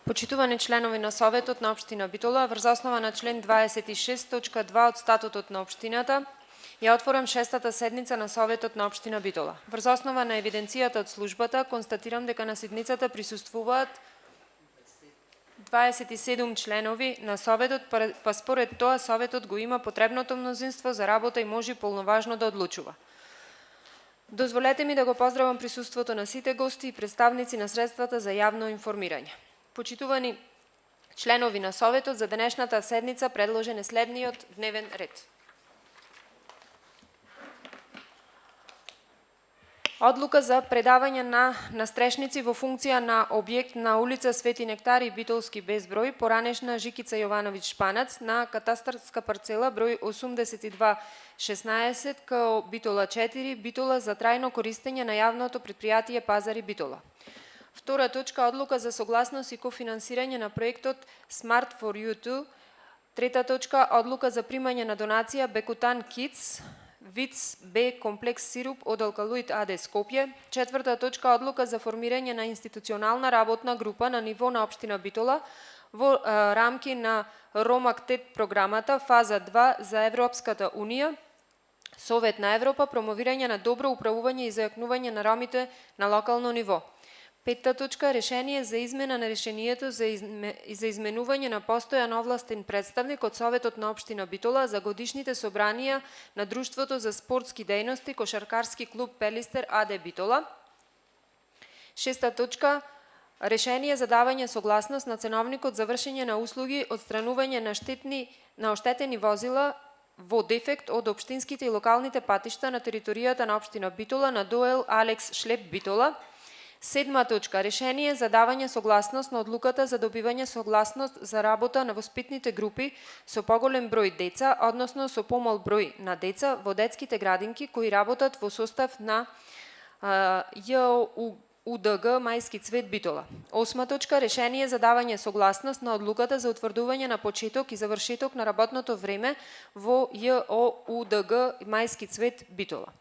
Почитувани членови на Советот на Општина Битола, врз основа на член 26.2 од Статутот на Општината, ја отворам 6-та седница на Советот на Општина Битола. Врз основа на евиденцијата од службата, констатирам дека на седницата присуствуваат 27 членови на Советот, па според тоа Советот го има потребното мнозинство за работа и може полноважно да одлучува. Дозволете ми да го поздравам присуството на сите гости и представници на средствата за јавно информирање. Почитувани членови на Советот, за денешната седница предложен е следниот дневен ред. Одлука за предавање на настрешници во функција на објект на улица Свети Нектар и Битолски безброј, поранешна Жикица Јовановиќ Шпанац, на катастарска парцела број 8216 КО Битола 4, Битола, за трајно користење на јавното претпријатие Пазари Битола. Втора точка, одлука за согласност и кофинансирање на проектот Smart for You2. Трета точка, одлука за примање на донација Бекутан Kids, ВИЦ Б комплекс сируп од Алкалоид АД Скопје. Четврта точка, одлука за формирање на институционална работна група на ниво на Општина Битола во рамки на Ромактет програмата фаза 2 за Европската Унија, Совет на Европа, промовирање на добро управување и зајакнување на ромите на локално ниво. Петта точка, решение за измена на решението за изменување на постојан овластен представник од Советот на Општина Битола за годишните собранија на Друштвото за спортски дејности Кошаркарски клуб Пелистер АД Битола. Шеста точка, решение за давање согласност на ценовникот за вршење на услуги одстранување на оштетени возила во дефект од општинските и локалните патишта на територијата на Општина Битола на Доел Алекс Шлеп Битола. Седма точка, решение за давање согласност на одлуката за добивање согласност за работа на воспитните групи со поголем број деца, односно со помал број на деца во детските градинки кои работат во состав на ЈУДГ Мајски Цвет Битола. Осма точка, решение за давање согласност на одлуката за утврдување на почеток и завршеток на работното време во ЈОУДГ Мајски Цвет Битола.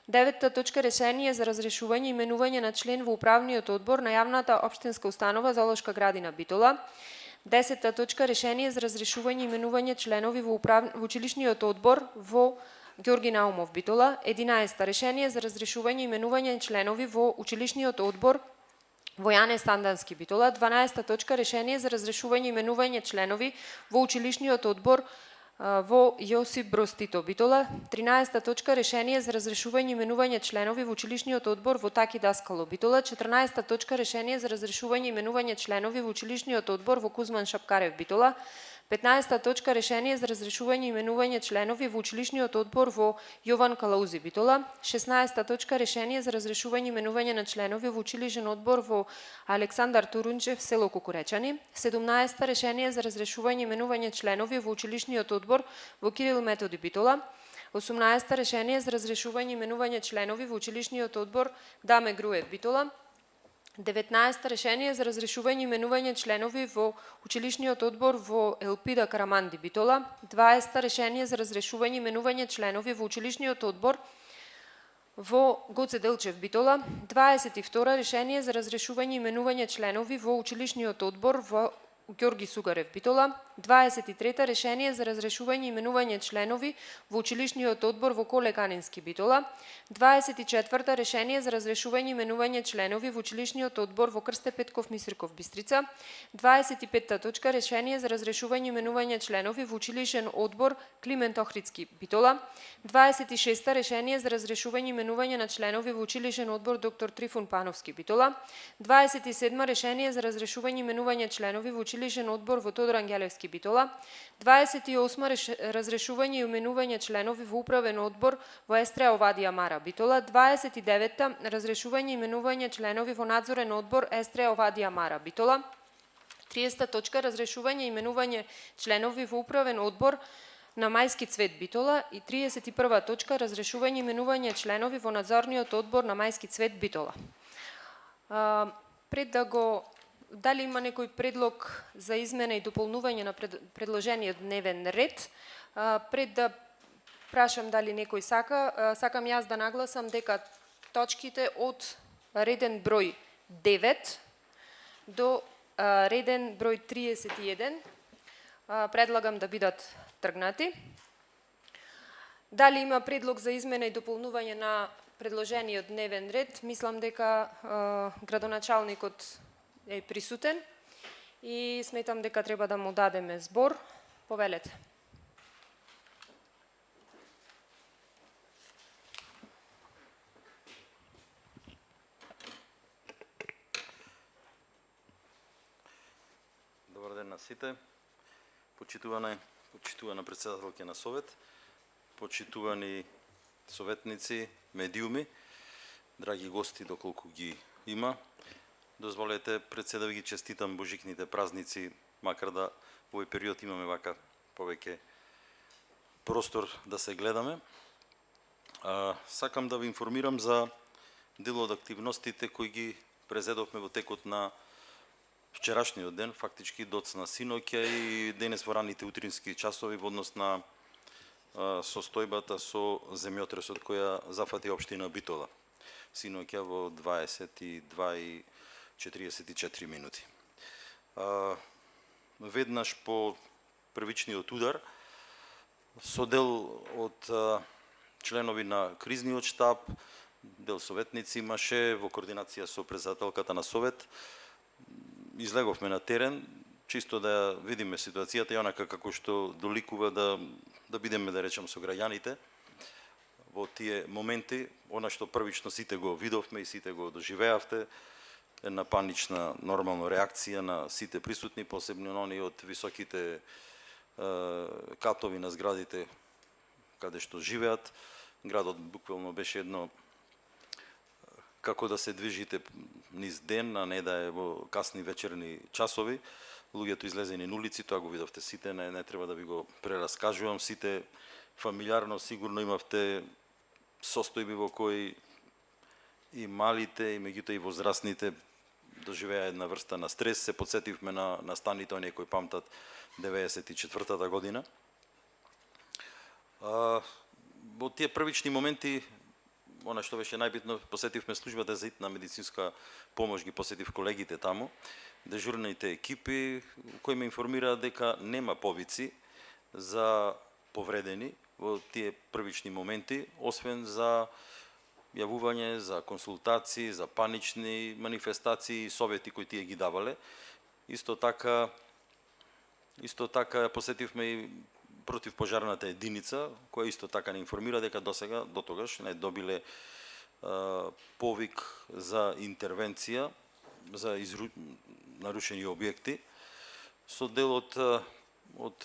Деветта точка, решение за разрешување и именување на член во управниот одбор на јавната општинска установа Зоолошка градина Битола. Десетта точка, решение за разрешување и именување членови во училишниот одбор во Ѓорги Наумов Битола. 11. Решение за разрешување и именување членови во училишниот одбор во Јане Стандански Битола. 12. точка, решение за разрешување и именување членови во училишниот одбор во Јосип Броз Тито Битола. 13. точка, решение за разрешување и именување членови во училишниот одбор во Таки Даскало Битола. 14. точка, решение за разрешување и именување членови во училишниот одбор во Кузман Шапкарев Битола. 15. точка, решение за разрешување и именување членови во училишниот одбор во Јован Калаузи Битола. 16. точка, решение за разрешување и именување на членови во училишен одбор во Александар Турунчев, село Кукуречани. 17. решение за разрешување и именување членови во училишниот одбор во Кирил Методи Битола. 18. решение за разрешување и именување членови во училишниот одбор Даме Груев Битола. 19. решение за разрешување и именување членови во училишниот одбор во Елпида Караманди Битола. 20. решение за разрешување и именување членови во училишниот одбор во Гоце Делчев Битола. 22. решение за разрешување и именување членови во училишниот одбор во Ѓорги Сугарев Битола. 23. решение за разрешување и именување членови во училишниот одбор во Коле Канински Битола. 24. решение за разрешување и именување членови во училишниот одбор во Крсте Петков Мисирков Бистрица. 25. точка, решение за разрешување и именување членови во училишен одбор Климент Охридски Битола. 26. решение за разрешување и именување на членови во училишен одбор Доктор Трифун Пановски Битола. 27. решение за разрешување и именување членови во училишен одбор во Тодор Ангелевски Битола. 28. разрешување и именување членови во управен одбор во Естреа Овадија Мара Битола. 29. разрешување и именување членови во надзорен одбор Естреа Овадија Мара Битола. 30. точка, разрешување и именување членови во управен одбор на Мајски Цвет Битола. И 31. точка, разрешување и именување членови во надзорниот одбор на Мајски Цвет Битола. Пред да го Дали има некој предлог за измена и дополнување на предложениот дневен ред? Пред да прашам дали некој сакам јас да нагласам дека точките од реден број 9 до реден број 31, предлагам да бидат тргнати. Дали има предлог за измена и дополнување на предложениот дневен ред? Мислам дека градоначалникот е присутен и сметам дека треба да му дадеме збор. Повелете. Добар ден на сите. Почитувана председателка на Совет, почитувани советници, медиуми, драги гости, доколку ги има. Дозволете пред се да ви ги честитам божикните празници, макар да во овој период имаме вака повеќе простор да се гледаме. Сакам да ви информирам за дел од активностите кои ги презедовме во текот на вчерашниот ден, фактички доцна синоќа и денес во раните утрински часови во однос на состојбата со земјотресот која зафати општина Битола. Синоќа во 22:44 минути. Веднаш по првичниот удар, со дел од членови на кризниот штаб, дел советници имаше во координација со председателката на Совет, излеговме на терен, чисто да видиме ситуацијата и онака како што доликува да бидеме, да речем, со граѓаните во тие моменти, она што првично сите го видовме и сите го доживеавте, една панична нормална реакција на сите присутни, посебно оние од високите катови на зградите каде што живеат. Градот буквално беше едно како да се движите низ ден, а не да е во касни вечерни часови. Луѓето излезени на улици, тоа го видовте сите, не треба да ви го прераскажувам. Сите фамилиарно сигурно имавте состојби во кои и малите, и меѓутоа и возрастните доживеа една врста на стрес. Се подсетивме на станите, оние кои памтат 94-та година. Во тие првични моменти, она што беше најбитно, посетивме службата за хитна медицинска помош, ги посетив колегите таму, дежурните екипи, кои ме информираа дека нема повици за повредени во тие првични моменти, освен за јавување, за консултации, за панични манифестации и совети кои тие ги давале. Исто така посетивме и противпожарната единица, која исто така не информира дека досега, до тогаш, не добиле повик за интервенција за нарушени објекти. Со дел од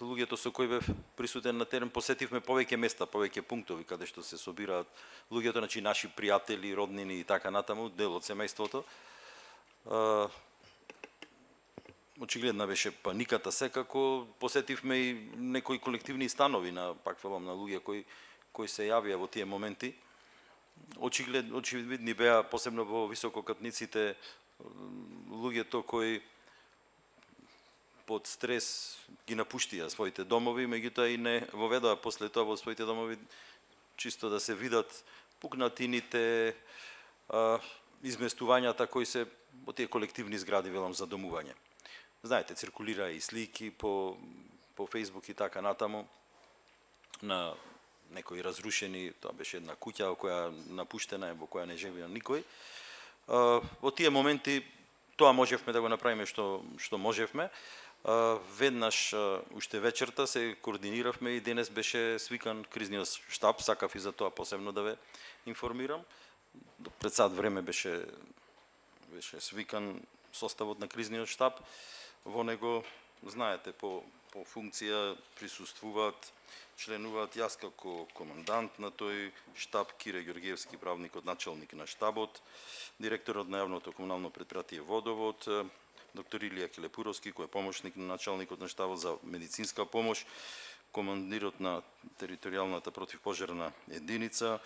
луѓето со кои бев присутен на терен, посетивме повеќе места, повеќе пунктови каде што се собираат луѓето, значи наши пријатели, роднини и така натаму, дел од семејството. Очигледна беше паниката секако. Посетивме и некои колективни станови на луѓе кои се јавија во тие моменти. Очевидни беа посебно во висококатниците луѓето кои под стрес ги напуштија своите домови, меѓутоа и не воведоа после тоа во своите домови чисто да се видат пукнатините, изместувањата кои се во тие колективни згради, велам, за домување. Знаете, циркулира и слики по Facebook и така натаму на некои разрушени, тоа беше една куќа која напуштена, во која не живеа никој. Во тие моменти тоа можевме да го направиме што можевме. Веднаш уште вечерта се координиравме и денес беше свикан кризниот штаб, сакав и за тоа посебно да ве информирам. Пред сат време беше свикан составот на кризниот штаб. Во него, знаете, по функција присуствуваат, членуваат јас како командант на тој штаб, Кире Ѓоргиевски, правникот, началник на штабот, директорот на јавното комунално предпријатие Водовод, доктор Илија Келепуровски, кој е помошник на началникот на штабот за медицинска помош, командирот на територијалната противпожарна единица,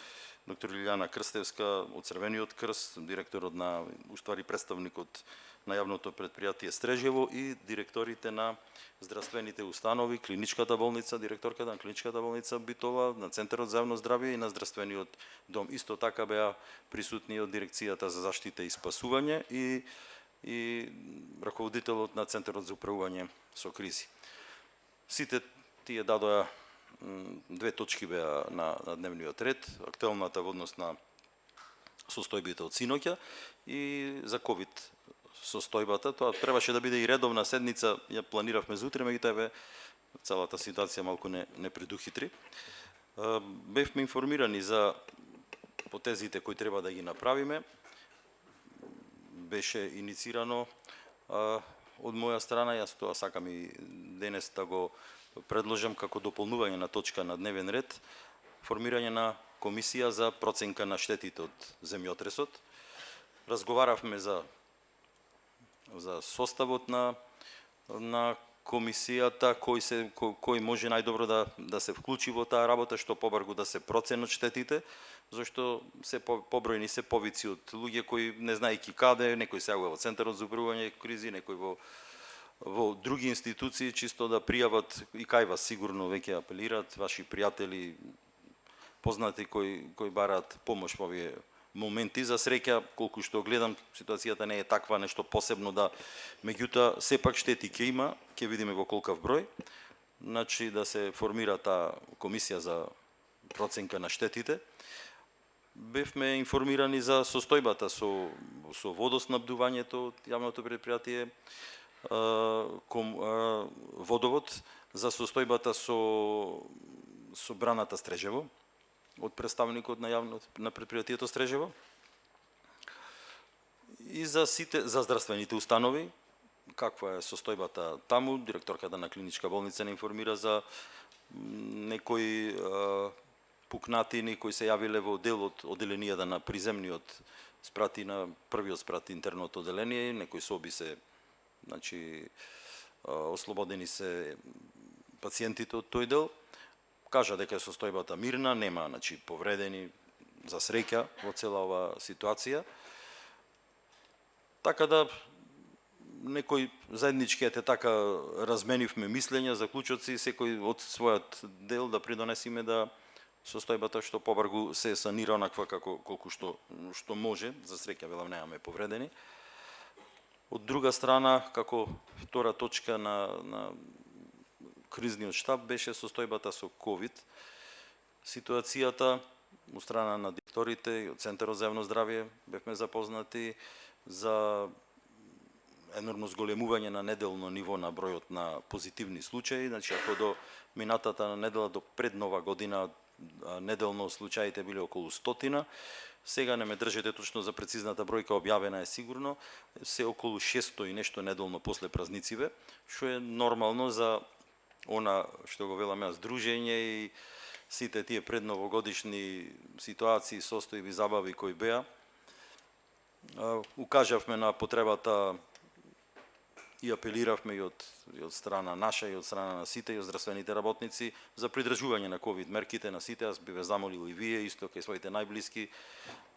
доктор Илјана Крстевска од Црвениот крст, директорот на, уствари представникот на јавното предпријатие Стрежево и директорите на здравствените установи, клиничката болница, директорката на клиничката болница Битола, на Центарот за јавно здравје и на здравствениот дом. Исто така беа присутни од дирекцијата за заштита и спасување и и раководителот на Центарот за управување со кризи. Сите тие дадоа две точки беа на дневниот ред, актуелната во однос на состојбите од синоќа и за ковид состојбата. Тоа требаше да биде и редовна седница, ја планиравме за утре, меѓутоа целата ситуација малку не предухитри. Бевме информирани за потезите кои треба да ги направиме. Беше иницирано од моја страна, јас тоа сакам и денес да го предложам како дополнување на точка на дневен ред, формирање на комисија за проценка на штетите од земјотресот. Разговаравме за составот на комисијата, кој може најдобро да се вклучи во таа работа, што побрзо да се проценат штетите, зашто се побројни се повици од луѓе кои не знаејќи каде, некој се јавува во Центарот за управување кризи, некој во други институции, чисто да пријават и кај вас сигурно веќе апелираат ваши пријатели, познати кои бараат помош во овие моменти. За среќа, колку што гледам, ситуацијата не е таква нешто посебно да, меѓутоа сепак штети ќе има, ќе видиме во колкав број. Значи да се формира таа комисија за проценка на штетите. Бевме информирани за состојбата со водоснабдувањето од јавното предпријатие Водовод, за состојбата со браната Стрежево од представникот на предпријатието Стрежево и за здравствените установи, каква е состојбата таму. Директорката на клиничка болница не информира за некои пукнатини кои се јавиле во дел од оделенијата на приземниот спрати, на првиот спрат интерното оделение, некои соби се, значи, ослободени се пациентите од тој дел. Кажа дека е состојбата мирна, нема, значи, повредени, за среќа во цела ова ситуација. Така да некој заеднички така разменивме мислења, заклучоци, секој од својот дел да придонесиме да состојбата што побрзо се санира онаква колку што може, за среќа велам немаме повредени. Од друга страна, како втора точка на кризниот штаб беше состојбата со ковид. Ситуацијата од страна на директорите и од Центарот за јавно здравје бевме запознати за енормно зголемување на неделно ниво на бројот на позитивни случаи. Значи, ако до минатата недела, до пред Нова година, неделно случаите биле околу 100, сега не ме држите точно за прецизната бројка, објавена е сигурно, се околу 600 и нешто неделно после празнициве, што е нормално за она што го велам јас, дружење и сите тие предновогодишни ситуации, состојби, забави кои беа. Укажавме на потребата и апелиравме и од страна наша, и од страна на сите, и од здравствените работници за придржување на ковид мерките на сите. Аз би ве замолил и вие, исто кај своите најблиски,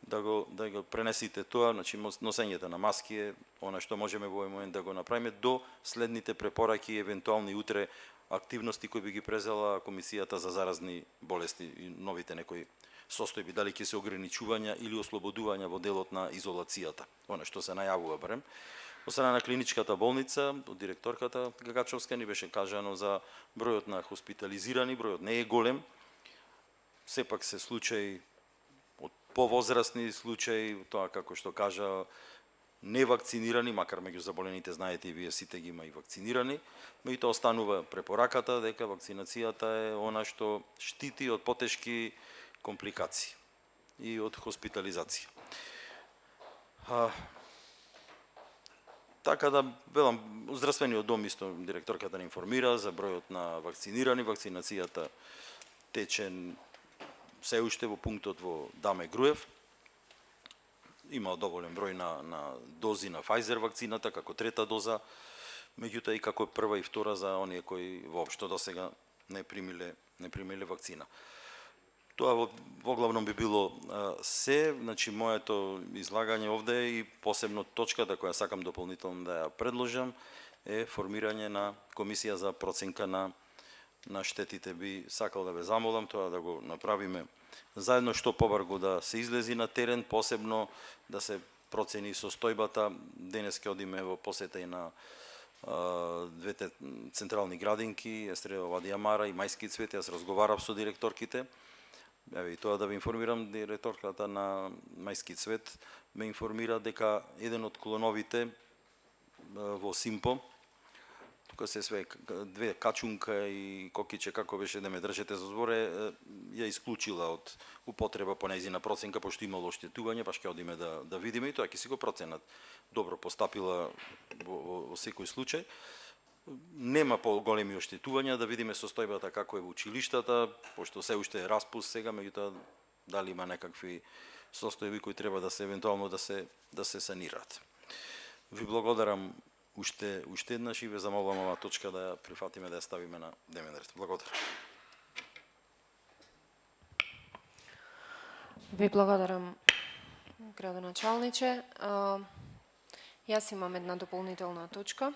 да го пренесите тоа, значи носењето на маски е она што можеме во овој момент да го направиме до следните препораки, евентуални утре активности кои би ги презела Комисијата за заразни болести и новите некои состојби, дали ќе се ограничувања или ослободувања во делот на изолацијата, она што се најавува барем. Од страна на клиничката болница, од директорката Гагачовска ни беше кажано за бројот на хоспитализирани, бројот не е голем, сепак се случаи од повозрастни случаи, тоа како што кажа, невакцинирани, макар меѓу заболените знаете и вие сите ги има и вакцинирани, меѓутоа останува препораката дека вакцинацијата е она што штити од потешки компликации и од хоспитализација. Така да, велам, здравствениот дом исто директорката не информира за бројот на вакцинирани, вакцинацијата тече се уште во пунктот во Даме Груев. Има доволен број на дози на Pfizer вакцината како трета доза, меѓутоа и како прва и втора за оние кои воопшто досега не примиле вакцина. Тоа во главном би било се, значи моето излагање овде и посебно точката која сакам дополнително да ја предложам е формирање на комисија за проценка на штетите. Би сакал да ве замолам тоа да го направиме заедно, што побрзо да се излези на терен, посебно да се процени состојбата. Денес ќе одиме во посета и на двете централни градинки, Естрева Вади Амара и Мајски цвет. Јас разговарав со директорките. Еве и тоа да ви информирам, директорката на Мајски цвет ме информира дека еден од клоновите во Симпо, тука се све две качунка и кокиче, како беше да ме држете за зборе, ја исклучила од употреба по нејзина проценка, пошто имало оштетување, па ќе одиме да видиме и тоа ќе си го проценат. Добро постапила во секој случај. Нема поголеми оштетувања, да видиме состојбата како е во училиштата, пошто се уште е распуст сега, меѓутоа дали има некакви состојби кои треба да се евентуално да се санираат. Ви благодарам уште еднаш и ве замолувам оваа точка да ја прифатиме, да ја ставиме на дневен ред. Благодарам. Ви благодарам, градоначалниче. Јас имам една дополнителна точка.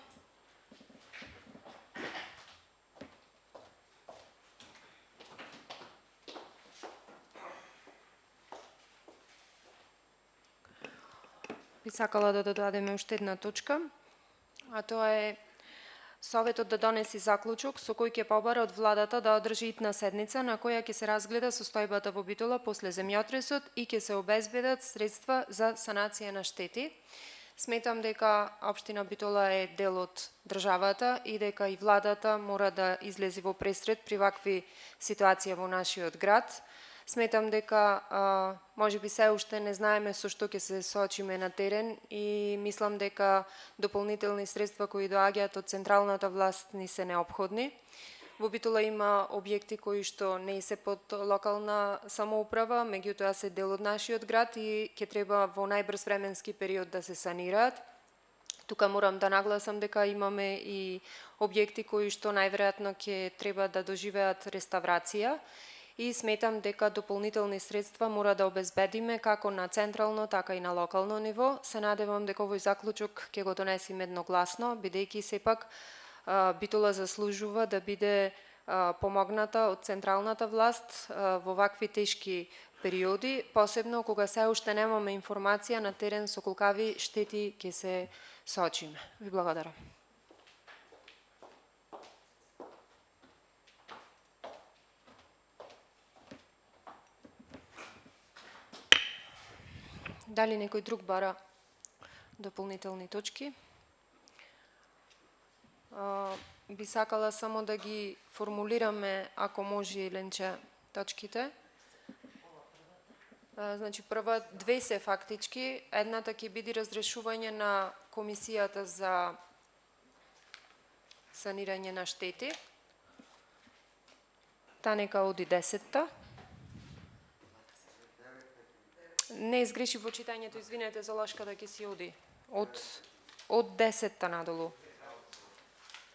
Би сакала да додадеме уште една точка, а тоа е Советот да донеси заклучок со кој ќе побара од владата да одржи итна седница на која ќе се разгледа состојбата во Битола после земјотресот и ќе се обезбедат средства за санација на штети. Сметам дека општина Битола е дел од државата и дека и владата мора да излези во пресред при вакви ситуации во нашиот град. Сметам дека можеби се уште не знаеме со што ќе се соочиме на терен и мислам дека дополнителни средства кои доаѓаат од централната власт ни се неопходни. Во Битола има објекти кои што не се под локална самоуправа, меѓутоа се дел од нашиот град и ќе треба во најбрз временски период да се санираат. Тука морам да нагласам дека имаме и објекти кои што најверојатно ќе треба да доживеат реставрација. И сметам дека дополнителни средства мора да обезбедиме како на централно, така и на локално ниво. Се надевам дека овој заклучок ќе го донесеме едногласно, бидејќи сепак Битола заслужува да биде помогната од централната власт во вакви тешки периоди, посебно кога се уште немаме информација на терен со колкави штети ќе се соочиме. Ви благодарам. Дали некој друг бара дополнителни точки? Би сакала само да ги формулираме, ако може, Ленче, точките. Значи, прва две се фактички. Едната ќе биде разрешување на комисијата за санирање на штети. Та нека оди 10-та. Не изгреши во читањето, извинете, Золашката ќе си оди. Од 10-та надолу.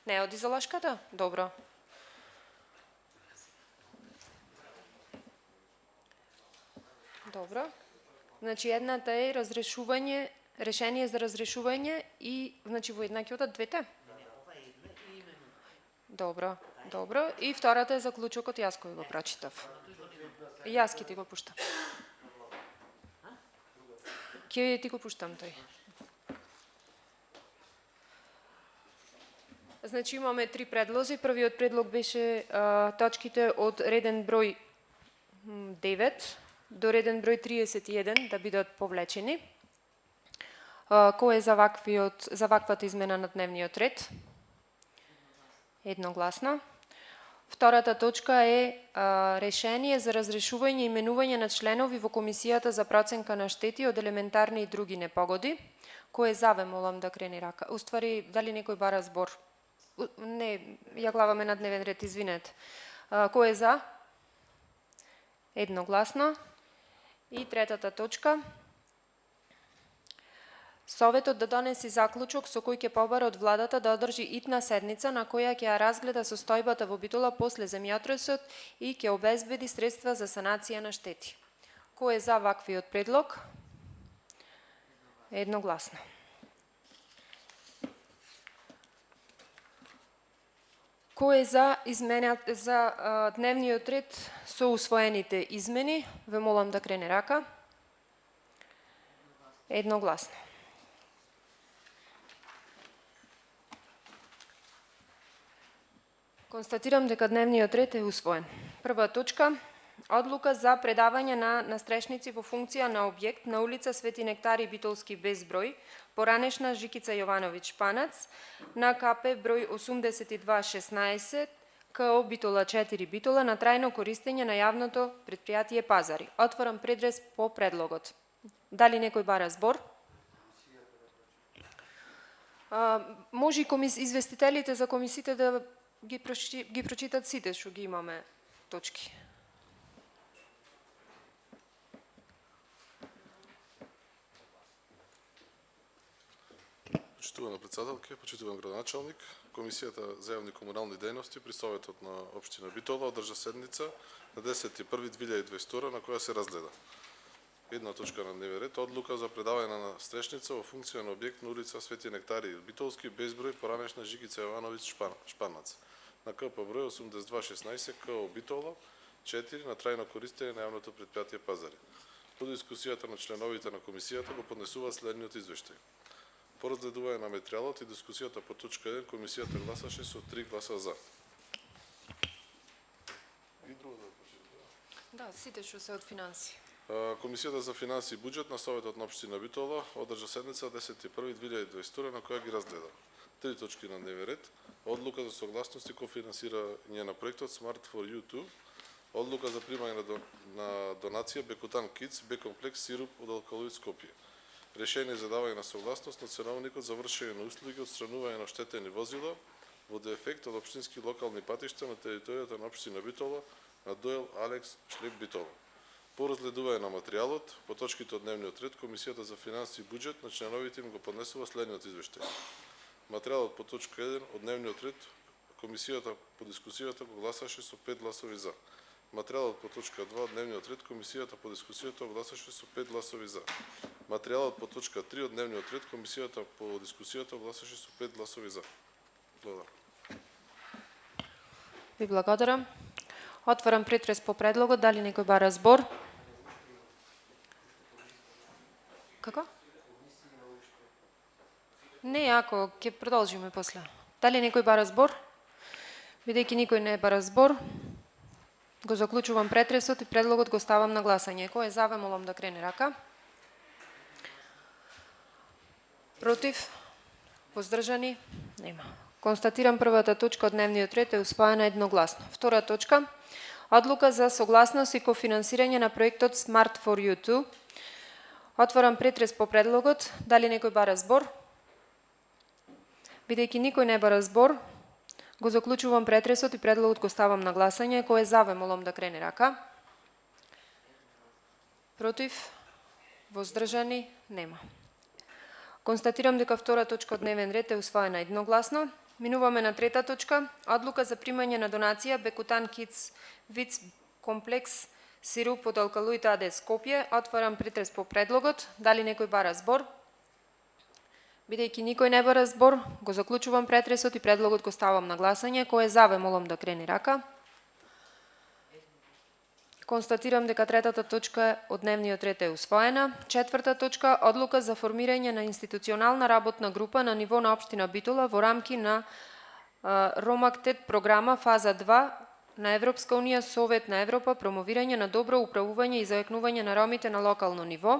Не, оди Золашката? Добро. Добро. Значи, едната е разрешување, решение за разрешување и, значи, во една ќе одат двете? Добро, добро. И втората е заклучокот, јас кој го прочитав. Јас ќе ти го пуштам. Ќе ти го пуштам тој. Значи имаме три предлози. Првиот предлог беше точките од реден број 9 до реден број 31 да бидат повлечени. Кој е за ваквата измена на дневниот ред? Едногласно. Втората точка е решение за разрешување и именување на членови во Комисијата за проценка на штети од елементарни и други непогоди. Кој е за, ве молам да крени рака. Уствари, дали некој бара збор? Не, ја главаме на дневен ред, извинете. Кој е за? Едногласно. И третата точка. Советот да донеси заклучок со кој ќе побара од владата да одржи итна седница на која ќе ја разгледа состојбата во Битола после земјотресот и ќе обезбеди средства за санација на штети. Кој е за ваквиот предлог? Едногласно. Кој е за дневниот ред со усвоените измени? Ве молам да крене рака. Едногласно. Констатирам дека дневниот ред е усвоен. Прва точка. Одлука за предавање на настрешници во функција на објект на улица Свети Нектари Битолски без број, поранешна Жикица Јовановиќ Панац, на КП број 8216, КО Битола 4 Битола, на трајно користење на јавното предпријатие Пазари. Отворам предрез по предлогот. Дали некој бара збор? Може и известителите за комисиите да ги прочитат сите што ги имаме точки. Почитувана председателка, почитуван градоначалник, Комисијата за јавни комунални дејности при Советот на општина Битола одржа седница на 10.1.2022 на која се разгледа една точка на дневен ред, одлука за предавање на настрешница во функција на објект на улица Свети Нектари Битолски без број, поранешна Жикица Јовановиќ Шпанац, на КП број 8216 КО Битола 4 на трајно користење на јавното предпријатие Пазари. По дискусијата на членовите на комисијата го поднесува следниот извештај. По разгледување на материјалот и дискусијата по точка 1, комисијата гласаше со 3 гласа за. И друго да почитуваме. Да, сите што се од финанси. Комисијата за финанси и буџет на Советот на општина Битола одржа седница 10.1.2022 на која ги разгледа 3 точки на дневен ред: одлука за согласност и кофинансирање на проектот Smart for You 2, одлука за примање на донација Бекутан Kids Б-комплекс сируп од Алкалоид Скопје, решение за давање на согласност на ценовникот за вршење на услуги отстранување на оштетени возила во дефект од општински локални патишта на територијата на општина Битола на Доел Алекс Шлеп Битола. По разгледување на материјалот, по точките од дневниот ред, Комисијата за финанси и буџет на членовите им го поднесува следниот извештај. Материјалот по точка 1 од дневниот ред, Комисијата по дискусијата го гласаше со 5 гласови за. Материјалот по точка 2 од дневниот ред, Комисијата по дискусијата го гласаше со 5 гласови за. Материјалот по точка 3 од дневниот ред, Комисијата по дискусијата го гласаше со 5 гласови за. Благодарам. Ви благодарам. Отварам претрес по предлогот. Дали некој бара збор? Како? Не, ако ќе продолжиме после. Дали некој бара збор? Бидејќи никој не бара збор, го заклучувам претресот и предлогот го ставам на гласање. Кој е за, ве молам да крене рака. Против? Воздржани? Нема. Констатирам првата точка од дневниот ред е усвоена едногласно. Втора точка. Одлука за согласност и кофинансирање на проектот Smart for You 2. Отворам претрес по предлогот. Дали некој бара збор? Бидејќи никој не бара збор, го заклучувам претресот и предлогот го ставам на гласање. Кој е за, ве молам да крене рака. Против? Воздржани? Нема. Констатирам дека втора точка од дневен ред е усвоена едногласно. Минуваме на трета точка. Одлука за примање на донација Бекутан Kids Виц комплекс сируп од Алкалоид АД Скопје. Отварам претрес по предлогот. Дали некој бара збор? Бидејќи никој не бара збор, го заклучувам претресот и предлогот го ставам на гласање. Кој е за, ве молам да крени рака. Констатирам дека третата точка од дневниот ред е усвоена. Четврта точка. Одлука за формирање на институционална работна група на ниво на општина Битола во рамки на Ромактет програма фаза 2 на Европска унија Совет на Европа, промовирање на добро управување и зајакнување на ромите на локално ниво.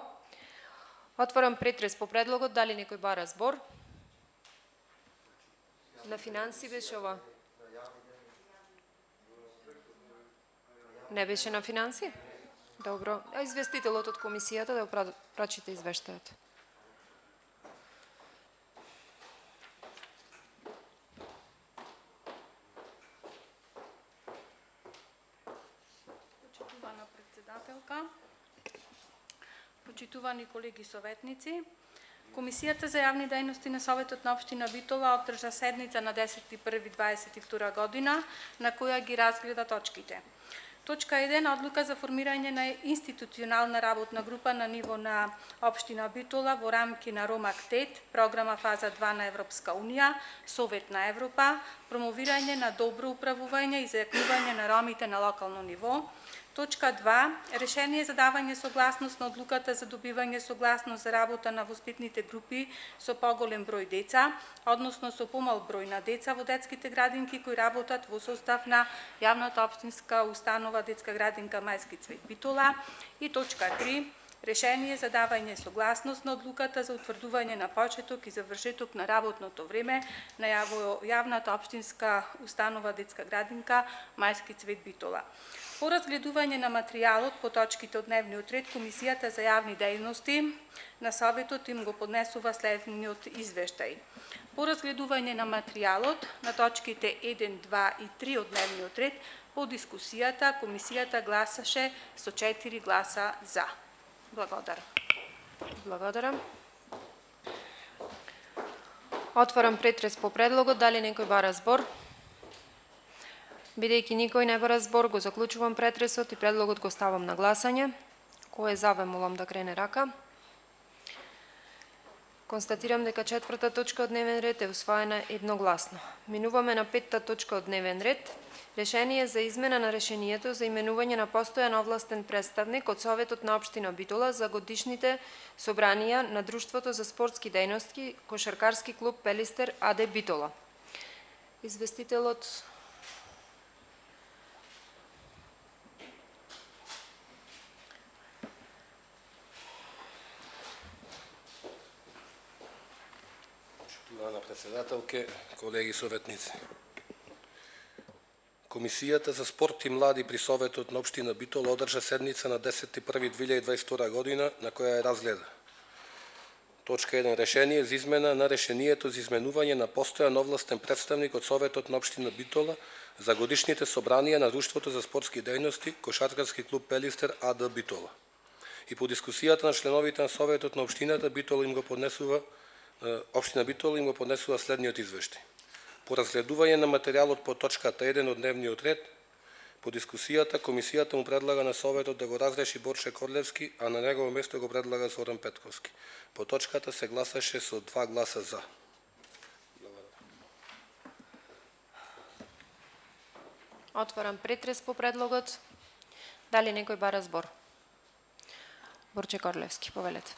Отварам претрес по предлогот. Дали некој бара збор? На финанси беше ова? Не беше на финанси? Добро. А известителот од комисијата да прочита извештајот. Почитувана председателка, почитувани колеги советници, Комисијата за јавни дејности на Советот на општина Битола одржа седница на 10.1.2022 година, на која ги разгледа точките. Точка 1. Одлука за формирање на институционална работна група на ниво на општина Битола во рамки на Ромактет, програма фаза 2 на Европска унија, Совет на Европа, промовирање на добро управување и зајакнување на ромите на локално ниво. Точка 2. Решение за давање согласност на одлуката за добивање согласност за работа на воспитните групи со поголем број деца, односно со помал број на деца во детските градинки кои работат во состав на јавната општинска установа детска градинка Мајски Цвет Битола. И точка 3. Решение за давање согласност на одлуката за утврдување на почеток и завршеток на работното време на јавната општинска установа детска градинка Мајски Цвет Битола. По разгледување на материјалот по точките од дневниот ред, Комисијата за јавни дејности на Советот им го поднесува следниот извештај. По разгледување на материјалот на точките 1, 2 и 3 од дневниот ред, по дискусијата, Комисијата гласаше со 4 гласа за. Благодарам. Благодарам. Отварам претрес по предлогот. Дали некој бара збор? Бидејќи никој не бара збор, го заклучувам претресот и предлогот го ставам на гласање. Кој е за, ве молам да крене рака. Констатирам дека 4-та точка од дневен ред е усвоена едногласно. Минуваме на 5-та точка од дневен ред. Решение за измена на решението за именување на постојан овластен представник од Советот на општина Битола за годишните собранија на Друштвото за спортски дејности Кошаркарски клуб Пелистер АД Битола. Известителот Почитувана председателке, колеги советници. Комисијата за спорт и млади при Советот на општина Битола одржа седница на 10.1.2022 година на која ја разгледа. Точка 1. Решение за измена на решението за изменување на постојан овластен представник од Советот на општина Битола за годишните собранија на Друштвото за спортски дејности Кошаркарски клуб Пелистер АД Битола. И по дискусијата на членовите на Советот на општината Битола им го поднесува Општина Битола им го поднесува следниот извештај. По разгледување на материјалот по точката 1 од дневниот ред, по дискусијата, Комисијата му предлага на Советот да го разреши Борче Корлевски, а на негово место го предлага Зоран Петковски. По точката се гласаше со 2 гласа за. Отварам претрес по предлогот. Дали некој бара збор? Борче Корлевски, повелете.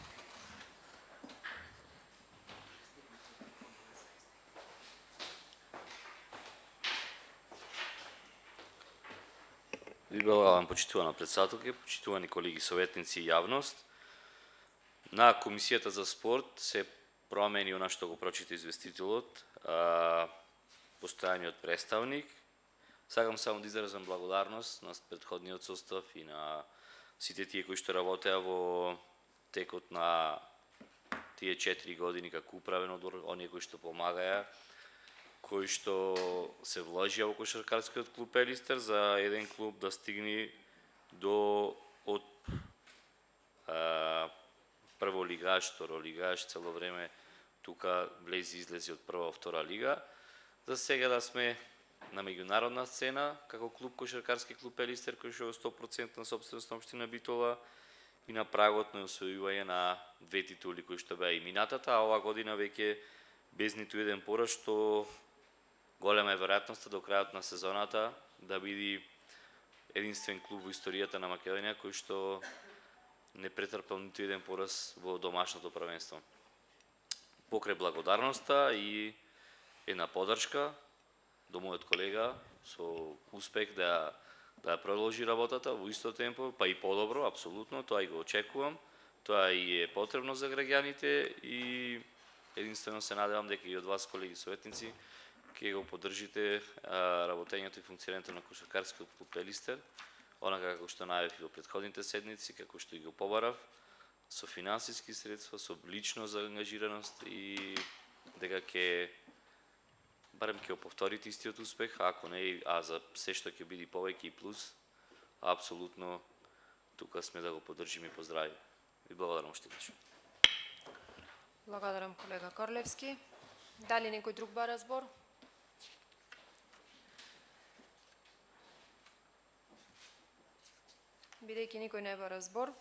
Ви благодарам, почитувана председателка, почитувани колеги советници и јавност. На Комисијата за спорт се промени она што го прочита известителот, постојаниот представник. Сакам само да изразам благодарност на претходниот состав и на сите тие кои што работеа во текот на тие 4 години како управен одбор, оние кои што помагаја, кои што се вложија во Кошаркарскиот клуб Пелистер за еден клуб да стигне до од прво лигаш, второ лигаш, цело време тука влези излези од прва во втора лига. За сега да сме на меѓународна сцена како клуб Кошаркарски клуб Пелистер кој што е 100% на собственост на општина Битола и на прагот на освојување на 2 титули кои што беа и минатата, а ова година веќе без ниту еден пораз, што голема е веројатноста до крајот на сезоната да биде единствен клуб во историјата на Македонија кој што не претрпел ниту еден пораз во домашното првенство. Покрај благодарноста и една подршка до мојот колега со успех да продолжи работата во исто темпо, па и подобро, апсолутно, тоа и го очекувам. Тоа и е потребно за граѓаните и единствено се надевам дека и од вас, колеги советници, ќе го поддржите работењето и функционирањето на Кошаркарскиот клуб Пелистер, онака како што најавив во претходните седници, како што и го побарав, со финансиски средства, со лично за ангажираност и дека барем ќе повторите истиот успех, ако не, а за се што ќе биде повеќе и плюс, апсолутно тука сме да го поддржиме и поздравиме. Ви благодарам уште веднаш. Благодарам, колега Корлевски. Дали некој друг бара збор? Бидејќи никој не бара збор,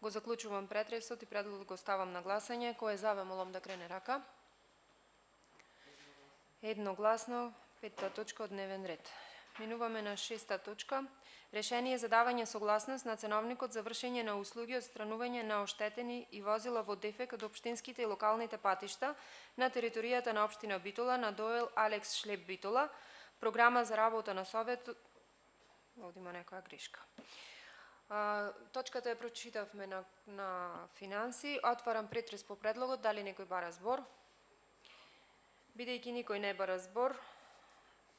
го заклучувам претресот и предлогот го ставам на гласање. Кој е за, ве молам да крене рака. Едногласно, 5-та точка од дневен ред. Минуваме на 6-та точка. Решение за давање согласност на ценовникот за вршење на услуги од странување на оштетени и возила во дефект од општинските и локалните патишта на територијата на општина Битола на Доел Алекс Шлеп Битола, програма за работа на советот. Овде има некоја грешка. Точката ја прочитавме на финанси. Отварам претрес по предлогот. Дали некој бара збор? Бидејќи никој не бара збор,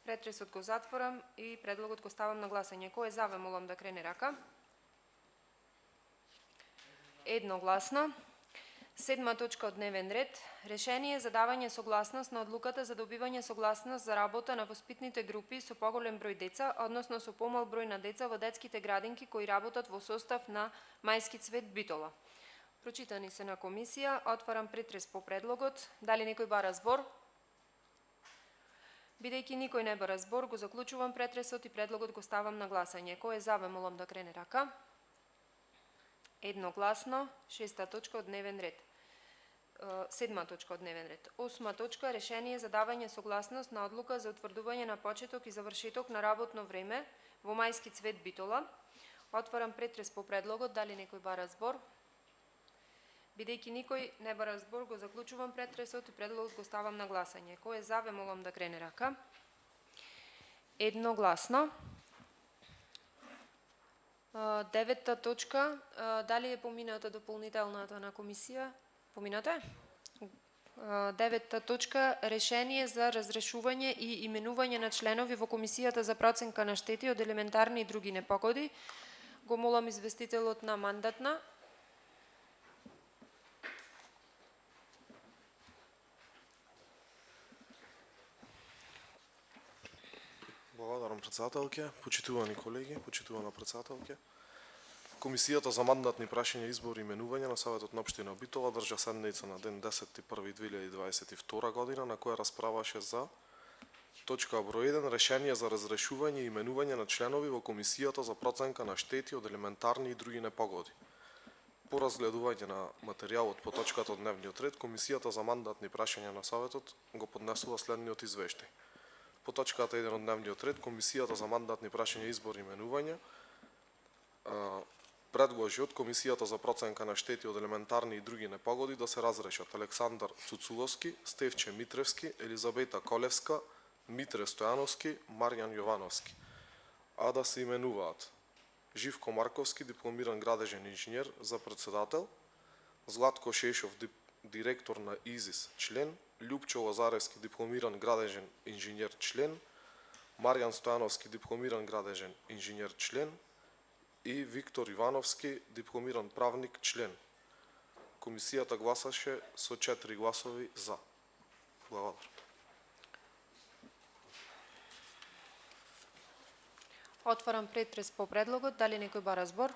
претресот го затворам и предлогот го ставам на гласање. Кој е за, ве молам да крене рака. Едногласно. 7 точка од дневен ред. Решение за давање согласност на одлуката за добивање согласност за работа на воспитните групи со поголем број деца, односно со помал број на деца во детските градинки кои работат во состав на Мајски цвет Битола. Прочитани се на комисија. Отварам претрес по предлогот. Дали некој бара збор? Бидејќи никој не бара збор, го заклучувам претресот и предлогот го ставам на гласање. Кој е за, ве молам да крене рака. Едногласно. 6 точка од дневен ред. 7 точка од дневен ред. 8 точка. Решение за давање согласност на одлука за утврдување на почеток и завршеток на работно време во Мајски цвет Битола. Отварам претрес по предлогот. Дали некој бара збор? Бидејќи никој не бара збор, го заклучувам претресот и предлогот го ставам на гласање. Кој е за, ве молам да крене рака. Едногласно. 9 точка. Дали е помината дополнителната на комисија? Помината е? 9 точка. Решение за разрешување и именување на членови во комисијата за проценка на штети од елементарни и други непогоди. Го молам известителот на мандатна. Благодарам, председателке, почитувани колеги, почитувана председателке. Комисијата за мандатни прашања, избор и именување на Советот на општина Битола држа седница на ден 10.1.2022 година, на која расправаше за точка број 1 решение за разрешување и именување на членови во Комисијата за проценка на штети од елементарни и други непогоди. По разгледување на материјалот по точката од дневниот ред, Комисијата за мандатни прашања на Советот го поднесува следниот извештај. По точката 1 од дневниот ред, Комисијата за мандатни прашања, избор и именување предложи од Комисијата за проценка на штети од елементарни и други непогоди да се разрешат Александар Цуцуловски, Стефче Митревски, Елизабета Колевска, Митре Стојановски, Маријан Јовановски, а да се именуваат Живко Марковски, дипломиран градежен инженер за председател, Златко Шешов, директор на ИЗИС, член, Љупчо Лазаревски, дипломиран градежен инженер, член, Маријан Стојановски, дипломиран градежен инженер, член и Виктор Ивановски, дипломиран правник, член. Комисијата гласаше со 4 гласови за. Благодарам. Отварам претрес по предлогот. Дали некој бара збор?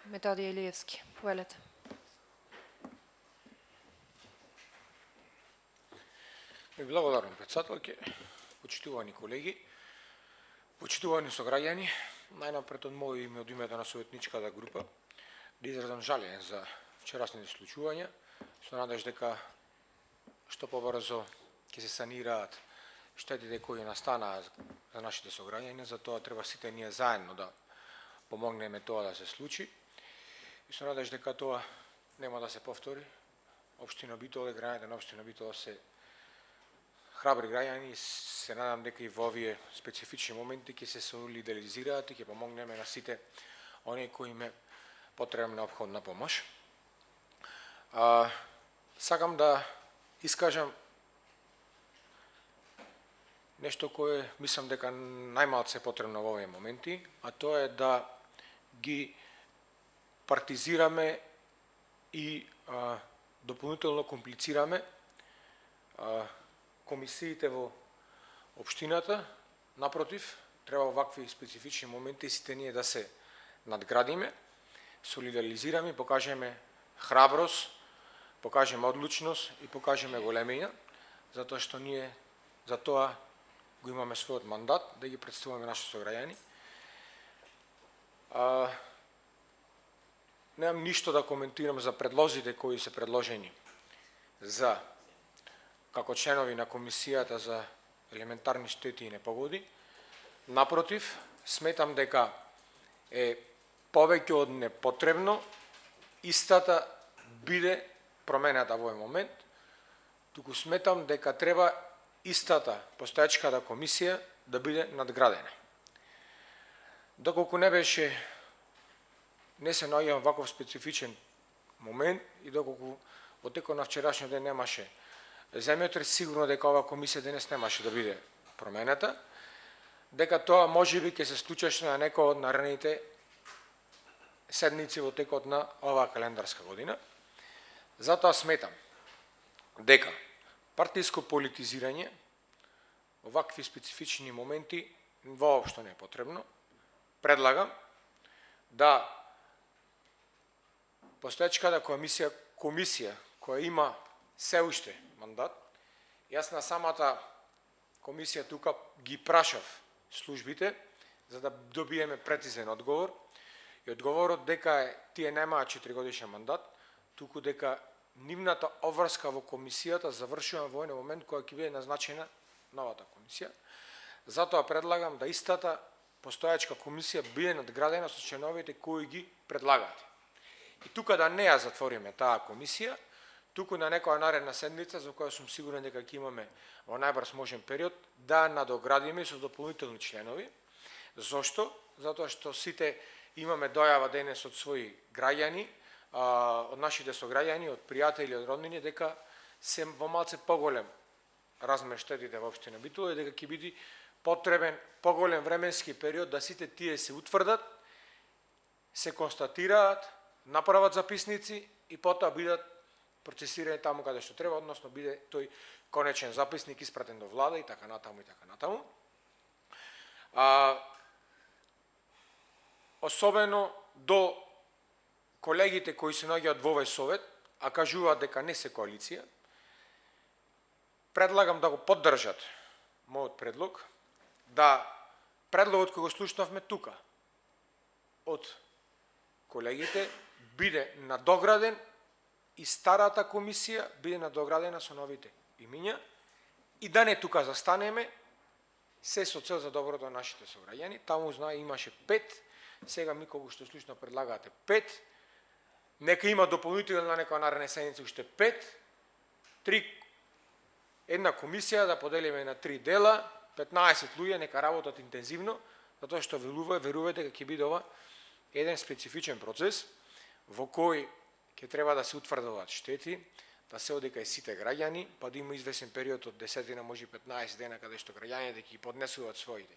Методи Илиевски. Повелете. Благодарам, председателке, почитувани колеги, почитувани сограѓани, најнапред од моје име, од името на советничката група, да изразам жалење за вчерашните случувања, со надеж дека што побрзо ќе се санираат штетите кои настанаа за нашите сограѓани, за тоа треба сите ние заедно да помогнеме тоа да се случи. И со надеж дека тоа нема да се повтори. Општина Битола, граѓаните на општина Битола се храбри граѓани и се надам дека и во овие специфични моменти ќе се солидаризираат и ќе помогнеме на сите оние кои им е потребна неопходна помош. Сакам да искажам нешто кое мислам дека најмалку е потребно во овие моменти, а тоа е да ги партизираме и дополнително комплицираме комисиите во општината. Напротив, треба вакви специфични моменти сите ние да се надградиме, солидаризираме, покажеме храброст, покажеме одлучност и покажеме големина, затоа што ние за тоа го имаме својот мандат да ги представуваме нашите сограѓани. Немам ништо да коментирам за предлозите кои се предложени за како членови на комисијата за елементарни штети и непогоди. Напротив, сметам дека е повеќе од непотребно истата биде промената во овој момент, туку сметам дека треба истата постоечката комисија да биде надградена. Доколку не се наоѓам ваков специфичен момент и доколку во текот на вчерашниот ден немаше земјотрес, сигурно дека оваа комисија денес немаше да биде променета, дека тоа можеби ќе се случеше на некој од наредните седмици во текот на оваа календарска година. Затоа сметам дека партиско политизирање во вакви специфични моменти воопшто не е потребно. Предлагам да постоечката комисија која има се уште мандат, јас на самата комисија тука ги прашав службите за да добиеме прецизен одговор и одговорот дека тие немаат 4-годишен мандат, туку дека нивната обврска во комисијата завршува во еден момент кога ќе биде назначена новата комисија. Затоа предлагам да истата постоечка комисија биде надградена со членовите кои ги предлагате. И тука да не ја затвориме таа комисија, туку на некоја наредна седмица, за која сум сигурен дека ќе имаме во најбрз можен период, да надоградиме со дополнителни членови. Зошто? Затоа што сите имаме дојава денес од своји граѓани, од нашите сограѓани, од пријатели, од роднини, дека се во малце поголем размер штетите во општина Битола и дека ќе биде потребен поголем временски период да сите тие се утврдат, се констатираат, направат записници и потоа бидат процесирани таму каде што треба, односно биде тој конечен записник испратен до влада и така натаму и така натаму. Особено до колегите кои се наоѓаат во овој совет, а кажуваат дека не се коалиција, предлагам да го поддржат мојот предлог, да предлогот кој го слушнавме тука од колегите биде надограден и старата комисија биде надоградена со новите имиња и да не тука застанеме, се со цел за доброто на нашите сограѓани. Таму знае имаше 5, сега ми кога што слушна предлагате 5, нека има дополнително на некоја наредна седница уште 5, 3, една комисија да поделиме на 3 дела, 15 луѓе нека работат интензивно, затоа што верувате дека ќе биде ова еден специфичен процес во кој ќе треба да се утврдуваат штети, да се оди кај сите граѓани, па да има извесен период од 10 може 15 дена каде што граѓаните ќе поднесуваат своите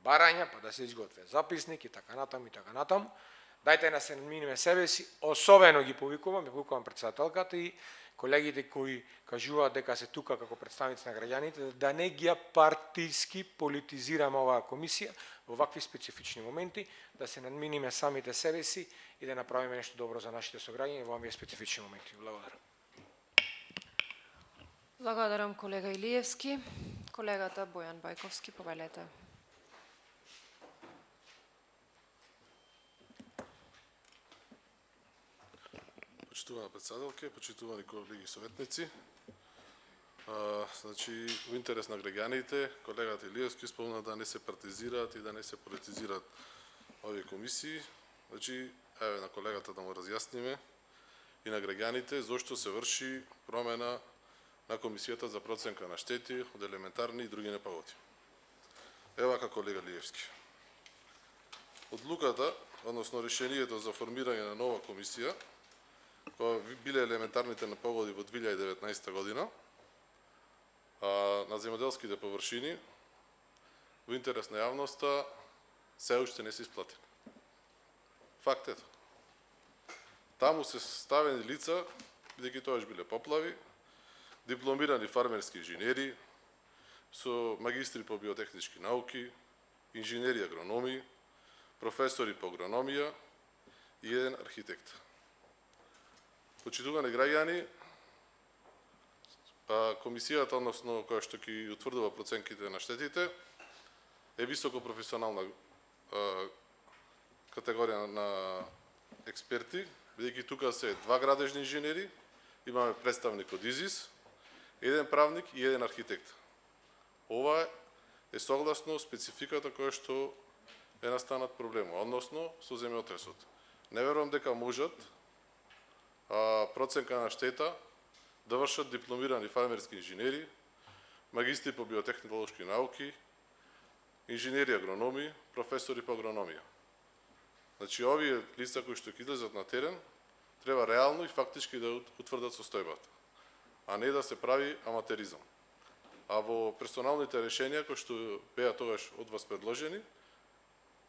барања, па да се изготвя записник и така натаму и така натаму. Дајте да се надминиме себе си, особено ги повикувам претседателката и колегите кои кажуваат дека се тука како представници на граѓаните, да не ги партиски политизираме оваа комисија во вакви специфични моменти, да се надминиме самите себе си и да направиме нешто добро за нашите сограѓани во овие специфични моменти. Благодарам. Благодарам, колега Илиевски. Колегата Бојан Бајковски, повелете. Почитувана председателка, почитувани колеги советници. Значи, во интерес на граѓаните, колегата Илиевски спомна да не се партизираат и да не се политизираат овие комисии. Значи, еве на колегата да му разјасниме и на граѓаните зошто се врши промена на комисијата за проценка на штети од елементарни и други непогоди. Ева како колега Илиевски. Одлуката, односно решението за формирање на нова комисија, која биле елементарните непогоди во 2019 година, на земјоделските површини, во интерес на јавноста, се уште не се исплатени. Факт ето. Таму се ставени лица, бидејќи тоаш биле поплави, дипломирани фармерски инженери, со магистри по биотехнички науки, инженери агрономи, професори по агрономија и еден архитект. Почитувани граѓани, комисијата, односно која што ќе утврдува проценките на штетите, е високо професионална категорија на експерти, бидејќи тука се 2 градежни инженери, имаме представник од ИЗИС, еден правник и еден архитект. Ова е согласно спецификата која што е настанат проблемот, односно со земјотресот. Не верувам дека можат проценка на штета да вршат дипломирани фармерски инженери, магистри по биотехнолошки науки, инженери агрономи, професори по агрономија. Значи, овие лица кои што ќе излезат на терен, треба реално и фактички да утврдат состојбата, а не да се прави аматеризам. А во персоналните решенија кои што беа тогаш од вас предложени,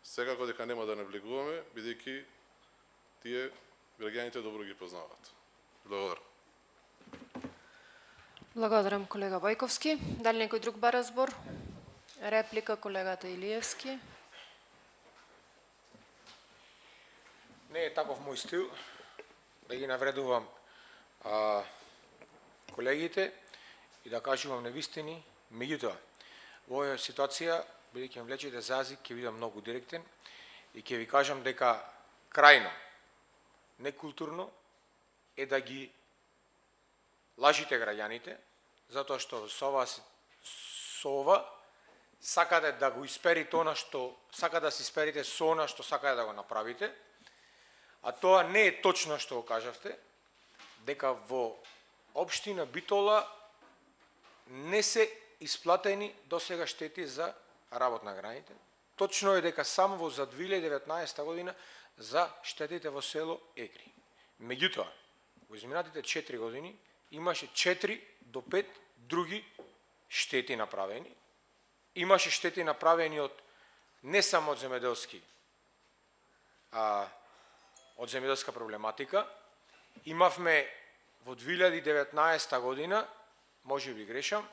секако дека нема да навлегуваме, бидејќи тие граѓаните добро ги познаваат. Благодарам. Благодарам, колега Бојковски. Дали некој друг бара збор? Реплика, колегата Илиевски. Не е таков мој стил да ги навредувам колегите и да кажувам невистини. Меѓутоа, во оваа ситуација, бидејќи ме влечете за язик, ќе бидам многу директен и ќе ви кажам дека крајно некултурно е да ги лажите граѓаните, затоа што со ова сакате да го исперите она што сака да се исперите со она што сакате да го направите, а тоа не е точно што го кажавте, дека во општина Битола не се исплатени досега штети за работ на граѓаните. Точно е дека само за 2019 година за штетите во село Егри. Меѓутоа, во изминатите 4 години имаше 4 до 5 други штети направени. Имаше штети направени од не само од земјоделски, од земјоделска проблематика. Имавме во 2019 година, може би грешам,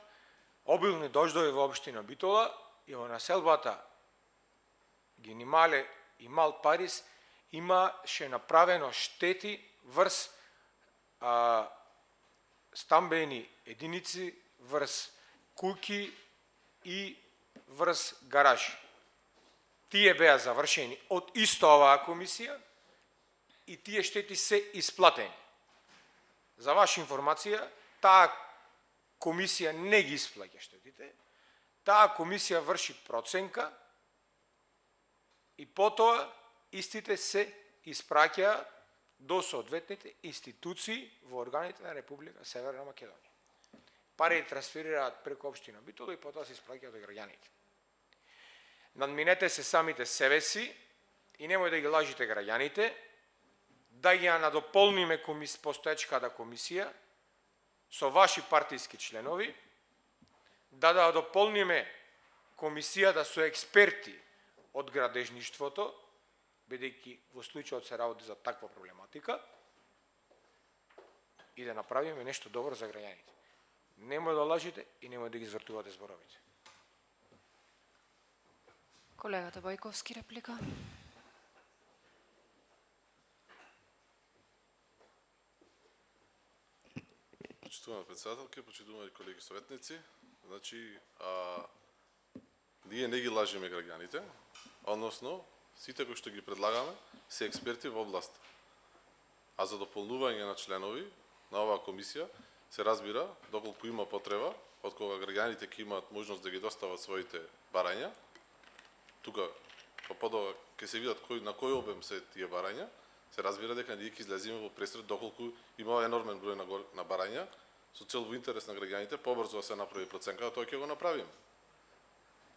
обилни дождови во општина Битола и во населбата Генимале и Мал Парис имаше направено штети врз стамбени единици, врз куќи и врз гаражи. Тие беа завршени од исто оваа комисија и тие штети се исплатени. За ваша информација, таа комисија не ги исплаќа штетите, таа комисија врши проценка и потоа истите се испраќаат до соодветните институции во органите на Република Северна Македонија. Пари трансферираат преку општина Битола и потоа се испраќаат од граѓаните. Надминете се самите себе си и немој да ги лажите граѓаните, да ја надополниме постоечката комисија со ваши партиски членови, да дополниме комисијата со експерти од градежништвото, бидејќи во случајот се работи за таква проблематика, и да направиме нешто добро за граѓаните. Немој да лажите и немој да ги извртувате зборовите. Колегата Бојковски, реплика. Почитувана председателка, почитувани колеги советници, значи, ние не ги лажиме граѓаните, односно, сите кои што ги предлагаме се експерти во област. А за дополнување на членови на оваа комисија се разбира доколку има потреба, од кога граѓаните ќе имаат можност да ги достават своите барања. Тука подоа ќе се видат на кој обем се тие барања, се разбира дека ние ќе излеземе во пресред доколку има енормен број на барања, со цел во интерес на граѓаните побрзо да се направи проценка, тоа ќе го направиме.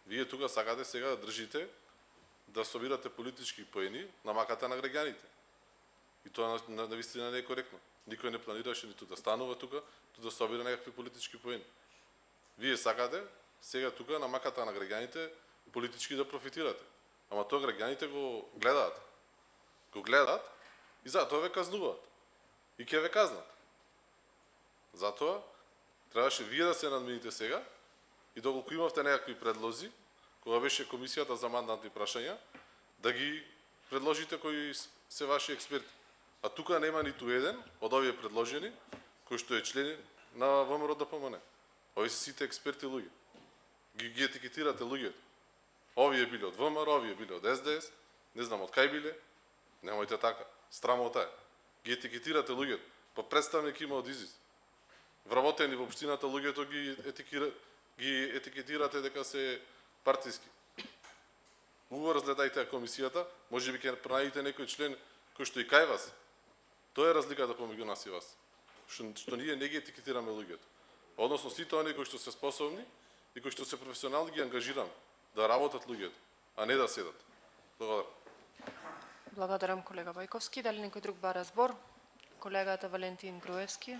Вие тука сакате сега да држите да собирате политички поени на маката на граѓаните. И тоа навистина не е коректно. Никој не планираше ниту да станува тука, ниту да собира некакви политички поени. Вие сакате сега тука на маката на граѓаните политички да профитирате. Ама тоа граѓаните го гледаат. Го гледаат и затоа ве казнуваат. И ќе ве казнат. Затоа требаше вие да се надмините сега и доколку имавте некакви предлози, кога беше комисијата за мандатни прашања, да ги предложите кои се ваши експерти. А тука нема ниту еден од овие предложени кој што е член на ВМРО ДПМН. Овие се сите експерти луѓе. Ги етикетирате луѓето. Овие биле од ВМРО, овие биле од СДС, не знам од кај биле. Немојте така. Страмота е. Ги етикетирате луѓето. Па представник има од ИЗИС. Вработени во општината луѓето ги етикетирате дека се партиски. Му разгледајте комисијата, може би ќе пронајдете некој член кој што и кај вас. Тоа е разликата помеѓу нас и вас. Што ние не ги етикетираме луѓето. Односно сите оние кои што се способни и кои што се професионални ги ангажираме да работат луѓето, а не да седат. Благодарам. Благодарам, колега Војковски. Дали некој друг бара збор? Колегата Валентин Груевски.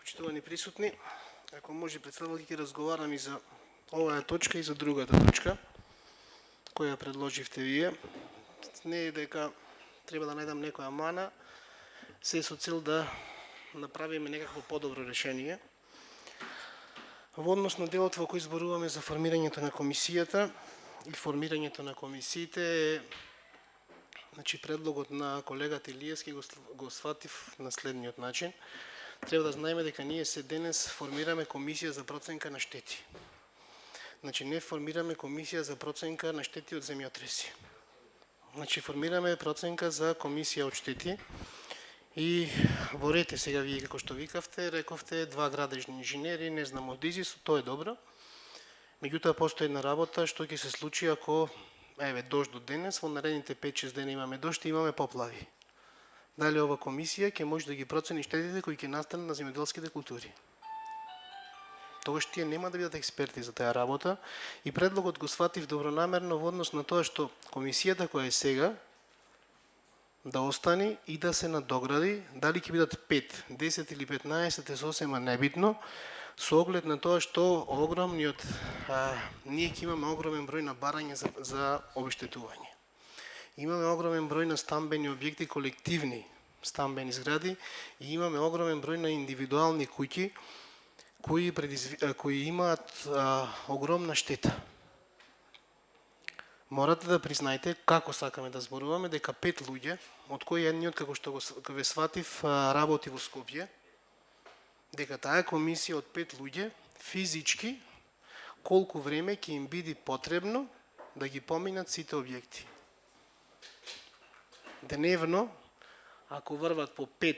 Почитувани присутни, ако може председател ќе разговарам и за оваа точка и за другата точка која предложивте вие. Не е дека треба да најдам некоја мана, се со цел да направиме некакво подобро решение. Во однос на делот во кој зборуваме за формирањето на комисијата и формирањето на комисиите, значи предлогот на колегата Илиевски го сватив на следниот начин. Треба да знаеме дека ние се денес формираме комисија за проценка на штети. Значи не формираме комисија за проценка на штети од земјотреси. Значи формираме проценка за комисија од штети и во ред сега вие како што викавте, рековте два градежни инженери, не знам од ИЗИС, тоа е добро. Меѓутоа постои една работа што ќе се случи ако дожд до денес, во наредните 5-6 дена имаме дожд и имаме поплави. Дали ова комисија ќе може да ги процени штетите кои ќе настанат на земјоделските култури. Тогаш тие нема да бидат експерти за таа работа и предлогот го сватив добронамерно во однос на тоа што комисијата која е сега да остане и да се надогради, дали ќе бидат 5, 10 или 15 е сосема небитно, со оглед на тоа што ние ќе имаме огромен број на барања за обештетување. Имаме огромен број на стамбени објекти, колективни стамбени згради и имаме огромен број на индивидуални куќи кои имаат огромна штета. Морате да признаете како сакаме да зборуваме дека 5 луѓе, од кои едниот како што го сватив работи во Скопје, дека таа комисија од 5 луѓе физички колку време ќе им биде потребно да ги поминат сите објекти. Деневно, ако врват по 5,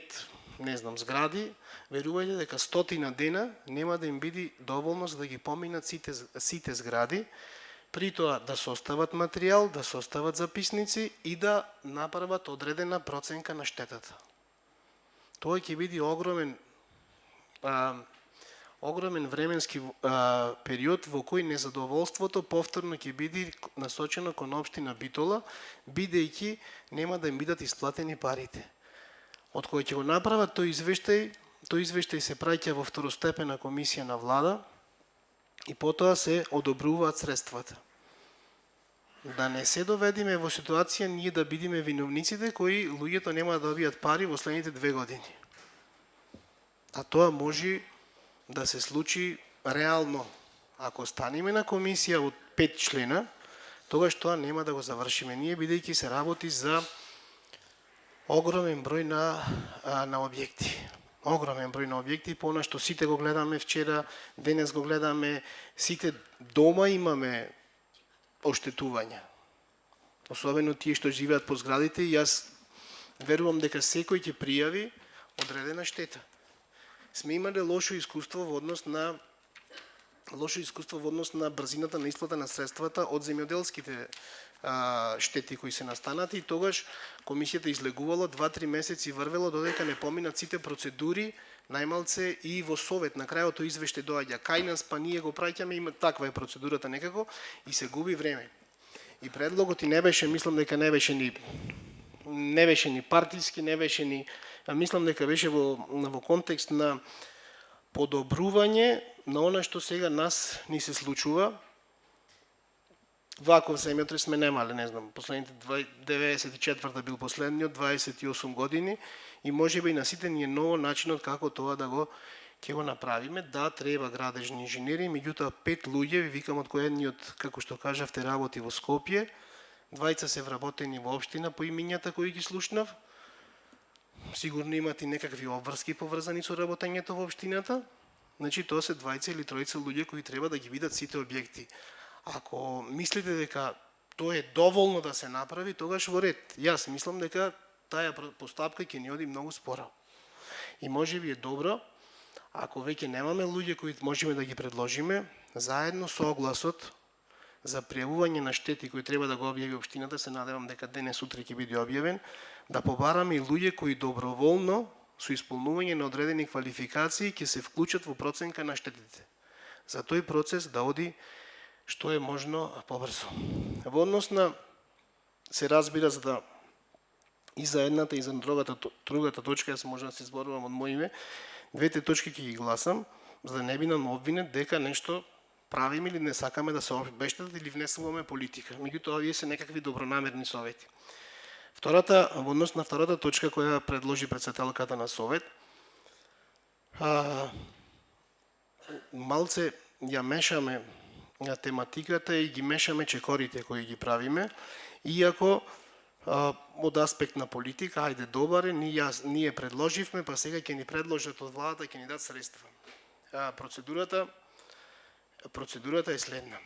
не знам, згради, верувајте дека 100 дена нема да им биде доволно за да ги поминат сите згради, при тоа да состават материјал, да состават записници и да направат одредена проценка на штетата. Тоа ќе биде огромен временски период во кој незадоволството повторно ќе биде насочено кон општина Битола, бидејќи нема да им бидат исплатени парите. Од кој ќе го направат тој извештај се праќа во второстепена комисија на влада и потоа се одобруваат средствата. Да не се доведиме во ситуација ние да бидеме виновниците кои луѓето нема да добијат пари во следните 2 години. А тоа може да се случи реално. Ако станеме на комисија од 5 члена, тогаш тоа нема да го завршиме ние, бидејќи се работи за огромен број на објекти. Огромен број на објекти, по она што сите го гледаме вчера, денес го гледаме, сите дома имаме оштетувања. Особено тие што живеат по зградите, и јас верувам дека секој ќе пријави одредена штета. Сме имале лошо искуство во однос на брзината на исплата на средствата од земјоделските штети кои се настанати и тогаш комисијата излегувала 2-3 месеци врвела додека не поминат сите процедури, најмалце и во совет на крајот тој извештај доаѓа кај нас, па ние го праќаме, има таква е процедурата некако и се губи време. И предлогот и не беше, мислам дека не беше ни партиски, не беше ни, мислам дека беше во контекст на подобрување на она што сега нас ни се случува. Ваков земјотрес сме немале, не знам, последните 94-та бил последниот, 28 години и можеби и на сите ни е ново начинот како тоа да ќе го направиме. Да, треба градежни инженери, меѓутоа 5 луѓе, ви викам од кој едниот, како што кажавте, работи во Скопје, 2 се вработени во општина по имињата кои ги слушнав. Сигурно имат и некакви обврски поврзани со работењето во општината. значи тоа се двајца или тројца луѓе кои треба да ги видат сите објекти. Ако мислите дека тоа е доволно да се направи, тогаш во ред. Јас мислам дека таа постапка ќе ни оди многу споро. И можеби е добро, ако веќе немаме луѓе кои можеме да ги предложиме, заедно со огласот за пријавување на штети кои треба да го објави општината, се надевам дека денес утре ќе биде објавен, да побараме и луѓе кои доброволно со исполнување на одредени квалификации ќе се вклучат во проценка на штетите. За тој процес да оди што е можно побрзо. Во однос на, се разбира, за да и за едната и за другата точка, јас може да се зборувам од моје име, двете точки ќе ги гласам, за да не би нам обвинет дека нешто правиме или не сакаме да се обештетат или внесуваме политика. Меѓутоа, овие се некакви добронамерни совети. Во однос на втората точка која предложи председателката на совет, малце ја мешаме тематиката и ги мешаме чекорите кои ги правиме, иако од аспект на политика, ајде добар е, ние предложивме, па сега ќе ни предложат од владата, ќе ни дадат средства. Процедурата е следна.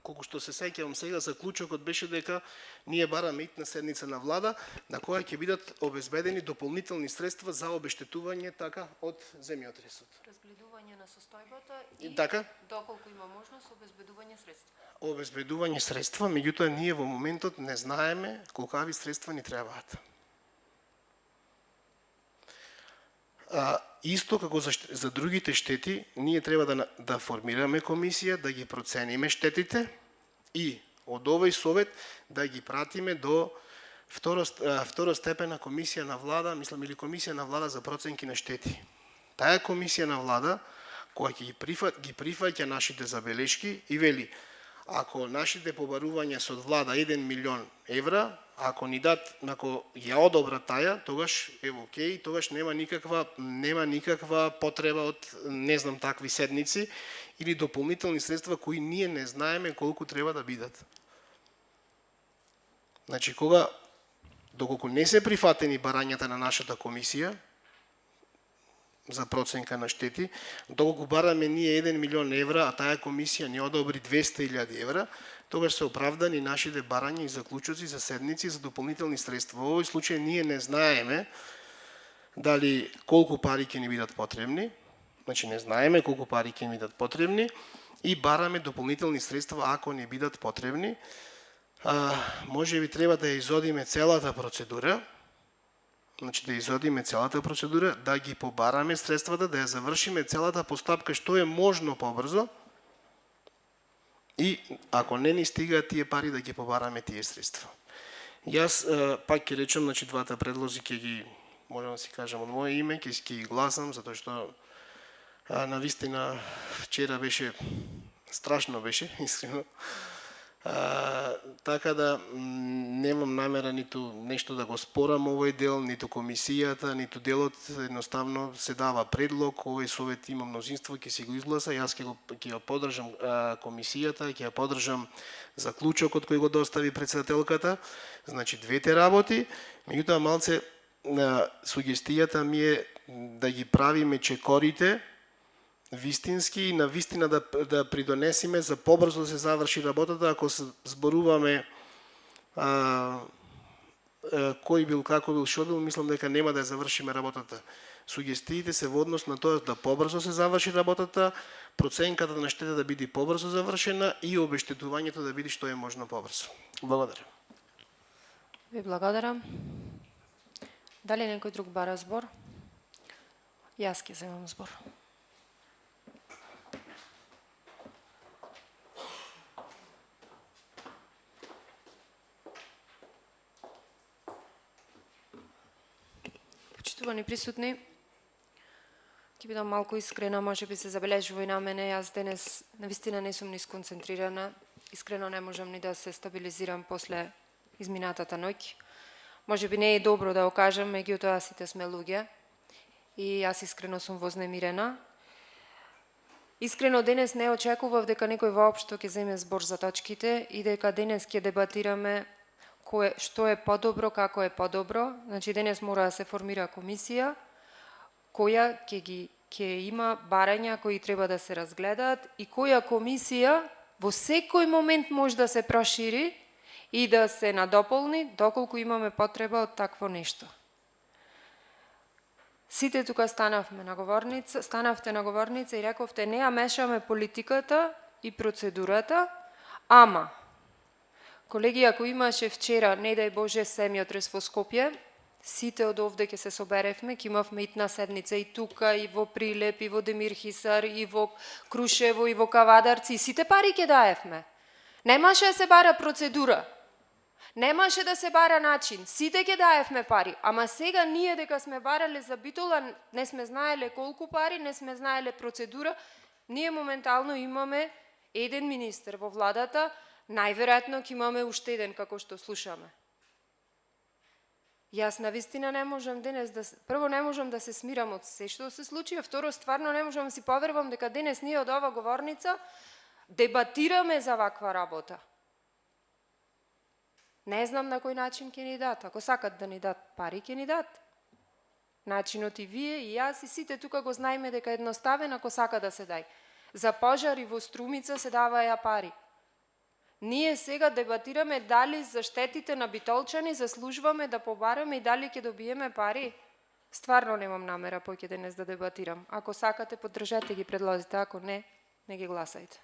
Колку што се сеќавам сега, заклучокот беше дека ние бараме итна седница на влада, на која ќе бидат обезбедени дополнителни средства за обештетување така од земјотресот. Разгледување на состојбата и така, доколку има можност обезбедување средства. Обезбедување средства, меѓутоа ние во моментот не знаеме колкави средства ни требаат. Исто како за другите штети, ние треба да формираме комисија, да ги процениме штетите и од овој совет да ги пратиме до второстепена комисија на влада, мислам, или комисија на влада за проценки на штети. Таа комисија на влада, која ќе ги прифаќа нашите забелешки и вели, ако нашите побарувања се од влада 1 милион евра, ако ја одобра таја, тогаш е окей, тогаш нема никаква потреба од, не знам, такви седници или дополнителни средства кои ние не знаеме колку треба да бидат. Значи, доколку не се прифатени барањата на нашата комисија за проценка на штети, доколку бараме ние 1 милион евра, а таа комисија ни одобри 200.000 евра, тогаш се оправдани нашите барања и заклучоци за седници за дополнителни средства. Во овој случај ние не знаеме дали колку пари ќе ни бидат потребни, значи не знаеме колку пари ќе ни бидат потребни и бараме дополнителни средства ако ни бидат потребни. Може би треба да ја изодиме целата процедура, да ги побараме средствата, да ја завршиме целата постапка што е можно побрзо и ако не ни стигаат тие пари да ги побараме тие средства. Јас пак ќе речам, значи двата предлози ќе ги, можам да си кажам од моје име, ќе ги гласам, затоа што навистина вчера беше, страшно беше, искрено. Така да немам намера ниту нешто да го спорам овој дел, ниту комисијата, ниту делот, едноставно се дава предлог, овој совет има мнозинство, ќе си го изгласа, јас ќе ја поддржам комисијата, ќе ја поддржам заклучокот кој го достави председателката, значи двете работи, меѓутоа малце сугестијата ми е да ги правиме чекорите вистински и на вистина да придонесиме за побрзо да се заврши работата, ако се зборуваме кој бил, како бил, шо бил, мислам дека нема да ја завршиме работата. Сугестиите се во однос на тоа да побрзо се заврши работата, проценката на штета да биде побрзо завршена и обештетувањето да биде што е можно побрзо. Благодарам. Ви благодарам. Дали некој друг бара збор? Јас ќе земам збор. Почитувани присутни, ќе бидам малку искрена, може би се забележува и на мене, јас денес навистина не сум ни сконцентрирана, искрено не можам ни да се стабилизирам после изминатата ноќ. Може би не е добро да го кажам, меѓутоа сите сме луѓе и јас искрено сум вознемирена. Искрено денес не очекував дека некој воопшто ќе земе збор за точките и дека денес ќе дебатираме што е подобро, како е подобро. Значи денес мора да се формира комисија која ќе ги ќе има барања кои треба да се разгледаат и која комисија во секој момент може да се прошири и да се надополни доколку имаме потреба од такво нешто. Сите тука станавте на говорница и рековте не ја мешаме политиката и процедурата, ама колеги, ако имаше вчера, не дај Боже, семјотрес во Скопје, сите од овде ќе се соберевме, ќе имавме итна седница и тука, и во Прилеп, и во Демир Хисар, и во Крушево, и во Кавадарци, и сите пари ќе даевме. Немаше да се бара процедура, немаше да се бара начин, сите ќе даевме пари, ама сега ние дека сме барале за Битола, не сме знаеле колку пари, не сме знаеле процедура, ние моментално имаме еден министер во владата, најверојатно ќе имаме уште еден, како што слушаме. Јас навистина не можам денес прво не можам да се смирам од се што се случи, а второ стварно не можам да си поверувам дека денес ние од ова говорница дебатираме за ваква работа. Не знам на кој начин ќе ни дат. Ако сакат да ни дат пари, ќе ни дат. Начинот и вие, и јас, и сите тука го знаеме дека едноставен ако сака да се дај. За пожари во Струмица се даваја пари. Ние сега дебатираме дали за штетите на битолчани заслужуваме да побараме и дали ќе добиеме пари. Стварно немам намера поќе денес да дебатирам. Ако сакате, поддржете ги предлозите, ако не, не ги гласајте.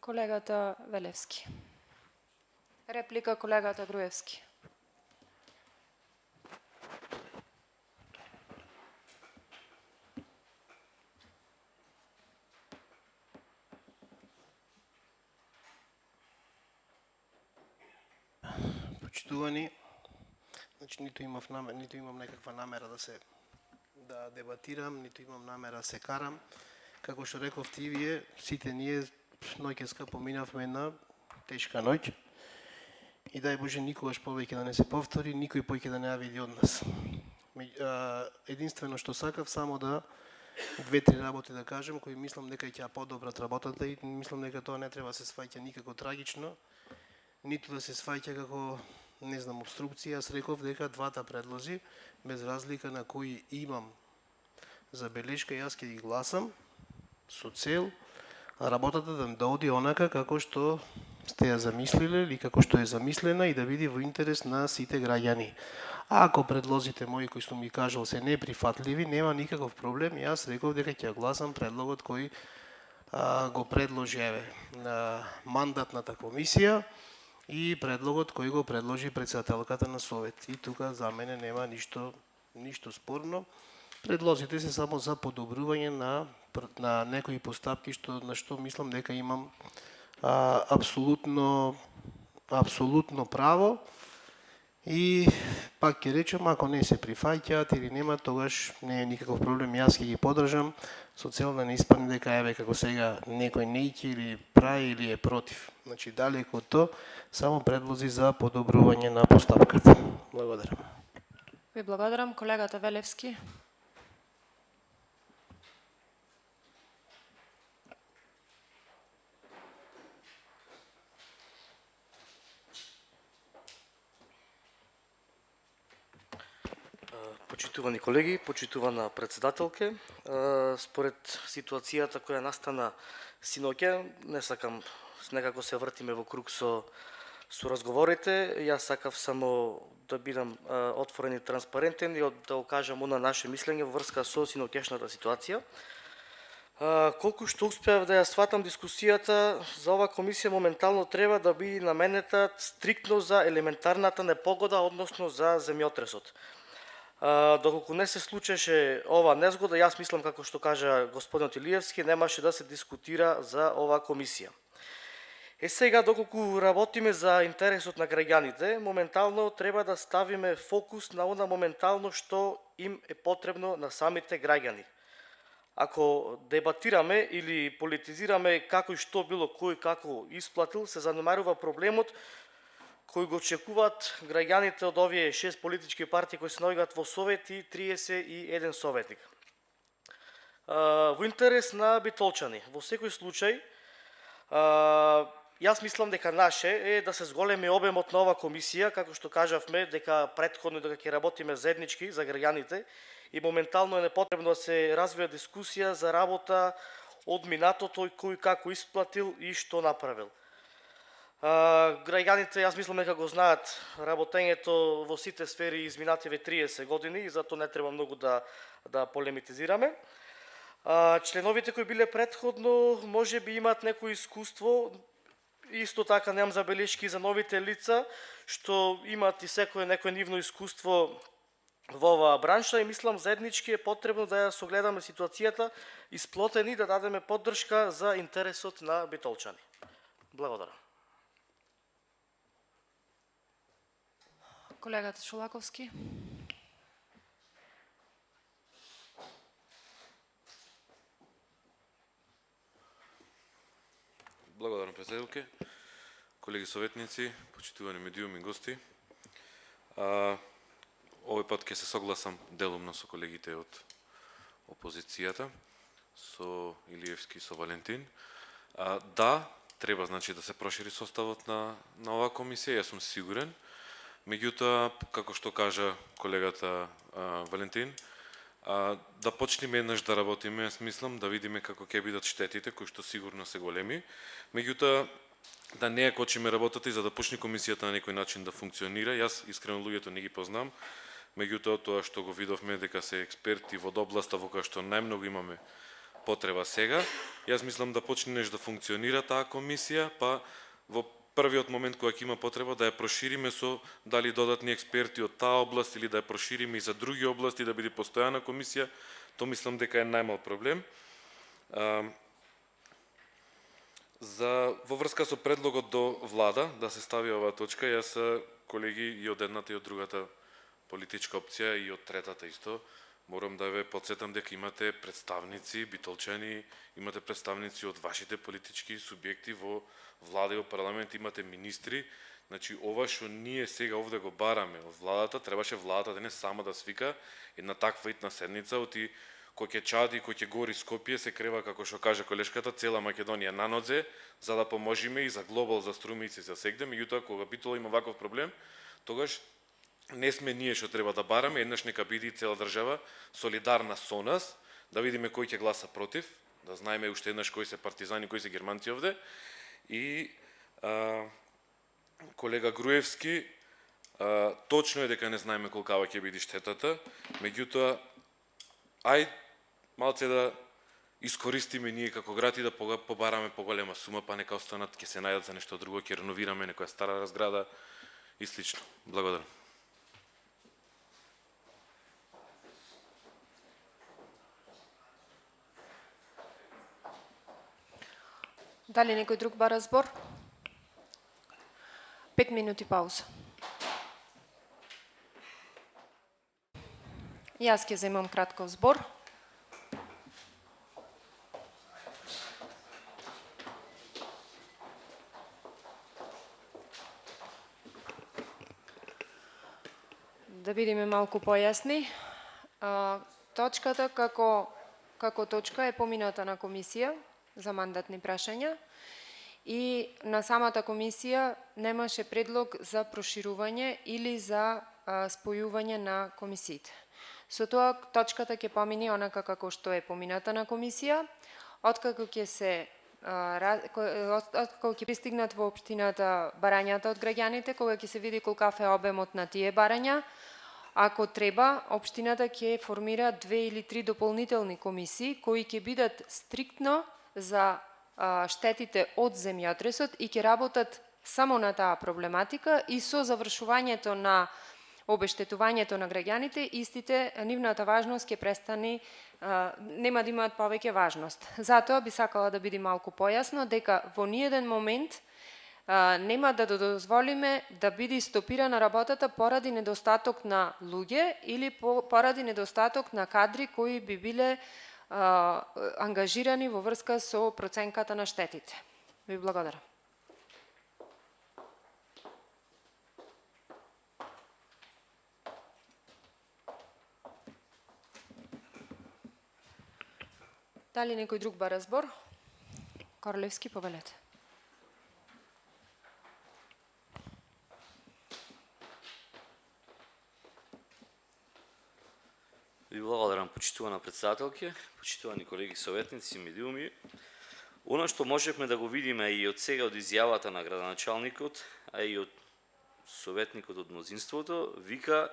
Колегата Велевски. Реплика колегата Груевски. Почитувани, значи ниту имам некаква намера да дебатирам, ниту имам намера да се карам. Како што рековте и вие, сите ние ноќеска поминавме една тешка ноќ и дај Боже никогаш повеќе да не се повтори, никој повеќе да не ја види од нас. Единствено што сакав само да две-три работи да кажем кои мислам дека ќе ја подобрат работата и мислам дека тоа не треба да се сваќа никако трагично, ниту да се сваќа како не знам обструкција. Јас реков дека двата предлози без разлика на кои имам забелешка, јас ќе ги гласам со цел работата да оди онака како што сте ја замислиле или како што е замислена и да биде во интерес на сите граѓани. А ако предлозите мои кои што ми кажал се неприфатливи, нема никаков проблем. Јас реков дека ќе гласам предлогот кој го предложи на мандатната комисија и предлогот кој го предложи претседателката на Совет. И тука за мене нема ништо спорно. Предлозите се само за подобрување на некои постапки на што мислам дека имам апсолутно право. И пак ќе речем, ако не се прифаќаат или нема, тогаш не е никаков проблем, јас ќе ги поддржам со цел да не испадне дека еве како сега некој неќе или прави или е против. Значи далеко од тоа, само предлози за подобрување на постапката. Благодарам. Ви благодарам, колегата Велевски. Почитувани колеги, почитувана председателке, според ситуацијата која настана синоќа, не сакам некако се вртиме во круг со разговорите, јас сакав само да бидам отворен и транспарентен и да окажам она наше мислење во врска со синоќешната ситуација. Колку што успеав да ја сватам дискусијата, за ова комисија моментално треба да биде наменета стриктно за елементарната непогода, односно за земјотресот. Доколку не се случеше ова незгода, јас мислам како што кажа господинот Илиевски, немаше да се дискутира за оваа комисија. Сега, доколку работиме за интересот на граѓаните, моментално треба да ставиме фокус на она моментално што им е потребно на самите граѓани. Ако дебатираме или политизираме како и што било кој како исплатил, се занемарува проблемот кои го очекуваат граѓаните од овие 6 политички партии кои се наоѓаат во Совет и 31 советник. Во интерес на битолчани, во секој случај, Јас мислам дека наше е да се зголеми обемот на ова комисија, како што кажавме, дека претходно дека ќе работиме заеднички за граѓаните и моментално е непотребно да се развива дискусија за работа од минатото и кој како исплатил и што направил. Граѓаните, јас мислам дека го знаат работењето во сите сфери изминативе 30 години и затоа не треба многу да полемитизираме. Членовите кои биле претходно може би имаат некој искуство, исто така немам забелешки за новите лица, што имаат и секој некој нивно искуство во оваа бранша и мислам заеднички е потребно да ја согледаме ситуацијата исплотени да дадеме поддршка за интересот на битолчани. Благодарам. Колегата Шолаковски. Благодарам, председателке. Колеги советници, почитувани медиуми и гости. Овој пат ќе се согласам делумно со колегите од опозицијата, со Илиевски и со Валентин. Да, треба значи да се прошири составот на оваа комисија, јас сум сигурен. Меѓутоа, како што кажа колегата Валентин, да почнеме еднаш да работиме, јас мислам, да видиме како ќе бидат штетите, кои што сигурно се големи. Меѓутоа, да не ја кочиме работата и за да почне комисијата на некој начин да функционира. Јас искрено луѓето не ги познам, меѓутоа тоа што го видовме дека се експерти во областа во која што најмногу имаме потреба сега, јас мислам да почне да функционира таа комисија, па во првиот момент кога ќе има потреба да ја прошириме со дали додатни експерти од таа област или да ја прошириме и за други области да биде постојана комисија, тоа мислам дека е најмал проблем. Во врска со предлогот до влада да се стави оваа точка, јас колеги и од едната и од другата политичка опција и од третата исто, морам да ве потсетам дека имате представници, битолчани, имате представници од вашите политички субјекти во влада и во парламент, имате министри. Значи, ова што ние сега овде го бараме од владата, требаше владата денес сама да свика една таква итна седница, оти кој ќе чади, кој ќе гори Скопје, се крева, како што каже колешката, цела Македонија на нодзе, за да поможиме и за глобал, за струмици, за сегде. Меѓутоа, кога Битола има ваков проблем, тогаш не сме ние што треба да бараме, еднаш нека биде и цела држава солидарна со нас, да видиме кој ќе гласа против, да знаеме уште еднаш кои се партизани, кои се германци овде. И колега Груевски, точно е дека не знаеме колкава ќе биде штетата, меѓутоа ај малце да искористиме ние како град и да побараме поголема сума, па нека останат, ќе се најдат за нешто друго, ќе реновираме некоја стара разграда и слично. Благодарам. Дали некој друг бара збор? 5 минути пауза. Јас ќе земам кратков збор. Да бидеме малку појасни. Точката како точка е помината на комисија за мандатни прашања и на самата комисија немаше предлог за проширување или за спојување на комисиите. Со тоа точката ќе помини онака како што е помината на комисија, откако ќе пристигнат во општината барањата од граѓаните, кога ќе се види колкав е обемот на тие барања. Ако треба, општината ќе формира 2 или 3 дополнителни комисии кои ќе бидат стриктно за штетите од земјотресот и ќе работат само на таа проблематика и со завршувањето на обештетувањето на граѓаните, истите, нивната важност ќе престани, нема да имаат повеќе важност. Затоа би сакала да биде малку појасно дека во ниеден момент нема да дозволиме да биде стопирана работата поради недостаток на луѓе или поради недостаток на кадри кои би биле ангажирани во врска со проценката на штетите. Ви благодарам. Дали некој друг бара збор? Корлевски, повелете. Ви благодарам, почитувана председателке, почитувани колеги советници, медиуми. Оно што можевме да го видиме и од сега од изјавата на градоначалникот, а и од советникот од мнозинството, вика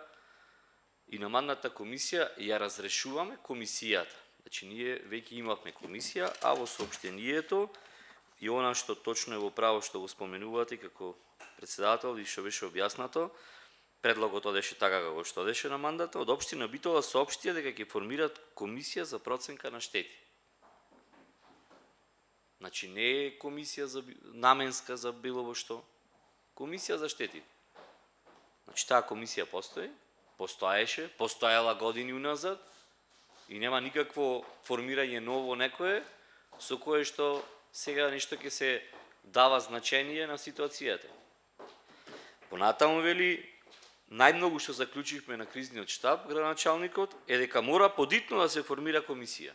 и на мандатна комисија ја разрешуваме комисијата. Значи ние веќе имавме комисија, а во соопштението и она што точно е во право што го споменувате како председател и што беше објаснато, предлогот одеше така како што одеше на мандата, од општина Битола соопштија дека ќе формираат комисија за проценка на штети. Значи не е комисија за наменска за било во што, комисија за штети. Значи таа комисија постои, постоеше, постоела години уназад и нема никакво формирање ново некое со кое што сега нешто ќе се дава значение на ситуацијата. Понатаму вели, најмногу што заклучивме на кризниот штаб, градоначалникот, е дека мора подитно да се формира комисија.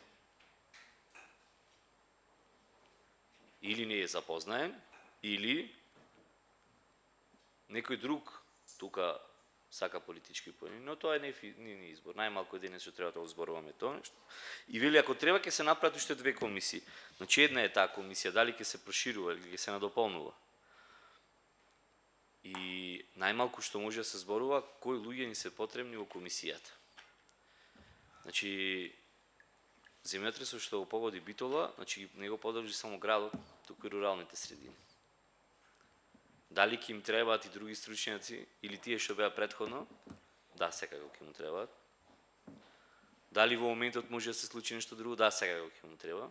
Или не е запознаен, или некој друг тука сака политички поени, но тоа не е избор. Најмалку денес што треба да зборуваме тоа нешто. И вели ако треба ќе се направат уште две комисии. Значи една е таа комисија, дали ќе се проширува или ќе се надополнува. И најмалку што може да се зборува кои луѓе ни се потребни во комисијата. Значи земјотресот што го погоди Битола, значи не го подржи само градот, туку и руралните средини. Дали ќе им требаат и други стручњаци или тие што беа претходно? Да, секако ќе му требаат. Дали во моментот може да се случи нешто друго? Да, секако ќе му треба.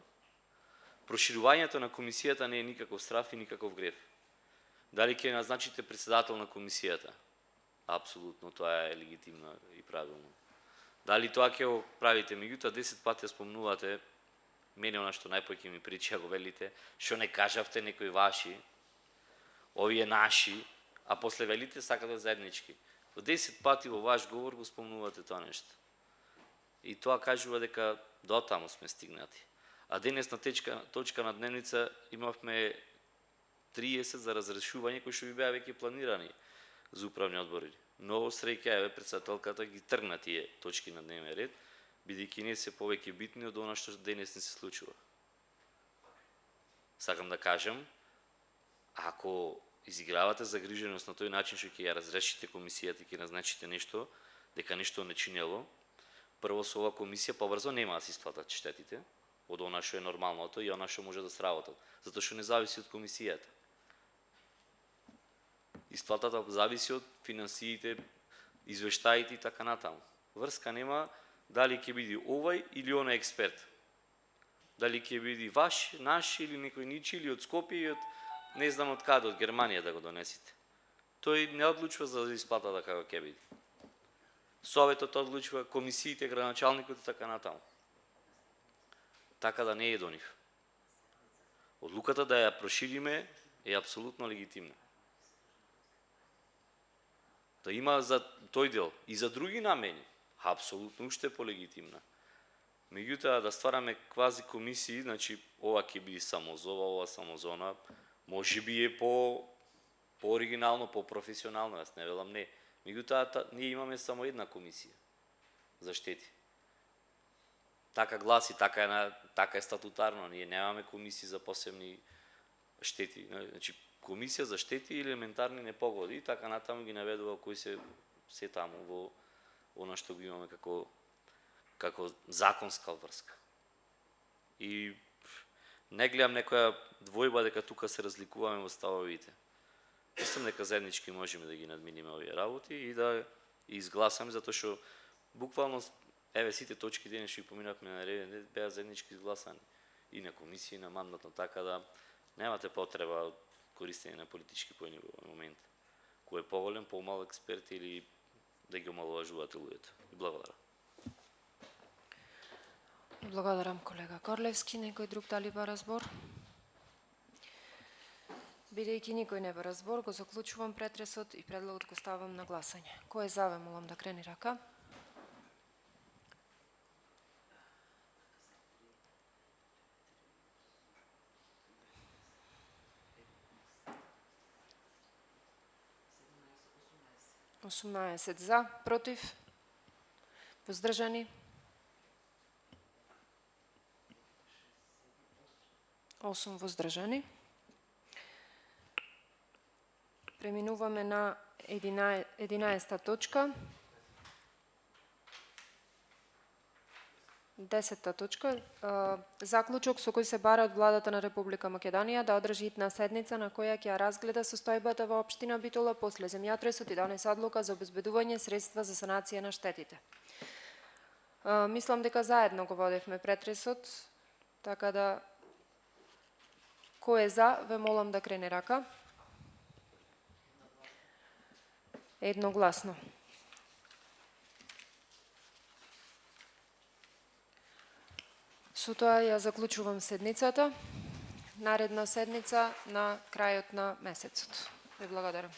Проширувањето на комисијата не е никаков страф и никаков грев. Дали ќе назначите председател на комисијата? Апсолутно, тоа е легитимно и правилно. Дали тоа ќе го правите? Меѓутоа 10 пати спомнувате мене она што најпоќе ми прича го велите, што не кажавте некои ваши, овие наши, а после велите сакате заеднички. Во 10 пати во ваш говор го спомнувате тоа нешто. И тоа кажува дека дотаму сме стигнати. А денес на точка на дневница имавме 30 за разрешување кои што би беа веќе планирани за управни одбори. Но среќа е председателката ги тргна тие точки на дневен ред, бидејќи не се повеќе битни од она што денес не се случува. Сакам да кажам, ако изигравате загриженост на тој начин што ќе ја разрешите комисијата и ќе назначите нешто, дека нешто не чинело, прво со оваа комисија побрзо нема да се исплатат штетите од она што е нормалното и она што може да сработат, затоа што не зависи од комисијата. Исплатата зависи од финансиите, извештаите и така натаму. Врска нема дали ќе биде овај или онај експерт. Дали ќе биде ваш, наш или некој ничи или од Скопје и од не знам од каде, од Германија да го донесите. Тој не одлучува за исплатата како ќе биде. Советот одлучува, комисиите, градоначалникот и така натаму. Така да не е до нив. Одлуката да ја прошириме е апсолутно легитимна. Да има за тој дел и за други намени, апсолутно уште полегитимна. Меѓутоа да ствараме квази комисии, значи ова ќе биде само за ова само за она, можеби е по оригинално, по професионално, јас не велам не. Меѓутоа ние имаме само една комисија за штети. Така гласи, така е статутарно, ние немаме комисии за посебни штети. Значи комисија за штети и елементарни непогоди, така натаму ги наведува кои се таму во она што го имаме како законска врска. И не гледам некоја двојба дека тука се разликуваме во ставовите. Мислам дека заеднички можеме да ги надминиме овие работи и да изгласаме, затоа што буквално еве сите точки денес што ги поминавме на ред беа заеднички изгласани и на комисија и на мандатно, така да немате потреба од користење на политички поени во момент. Кој е поголем, помал експерт или да ги омаловажувате луѓето. Благодарам. Благодарам, колега Корлевски. Некој друг дали бара збор? Бидејќи никој не бара збор, го заклучувам претресот и предлогот го ставам на гласање. Кој е за, ве молам да крени рака. Осумнаесет за, против, воздржани, 8 воздржани. Преминуваме на 11 точка. 10 точка. Заклучок со кој се бара од владата на Република Македонија да одржи итна седница на која ќе ја разгледа состојбата во општина Битола после земјотресот и донесе одлука за обезбедување средства за санација на штетите. Мислам дека заедно го водевме претресот, така да кој е за, ве молам да крене рака. Едногласно. Со тоа ја заклучувам седницата. Наредна седница на крајот на месецот. Ве благодарам.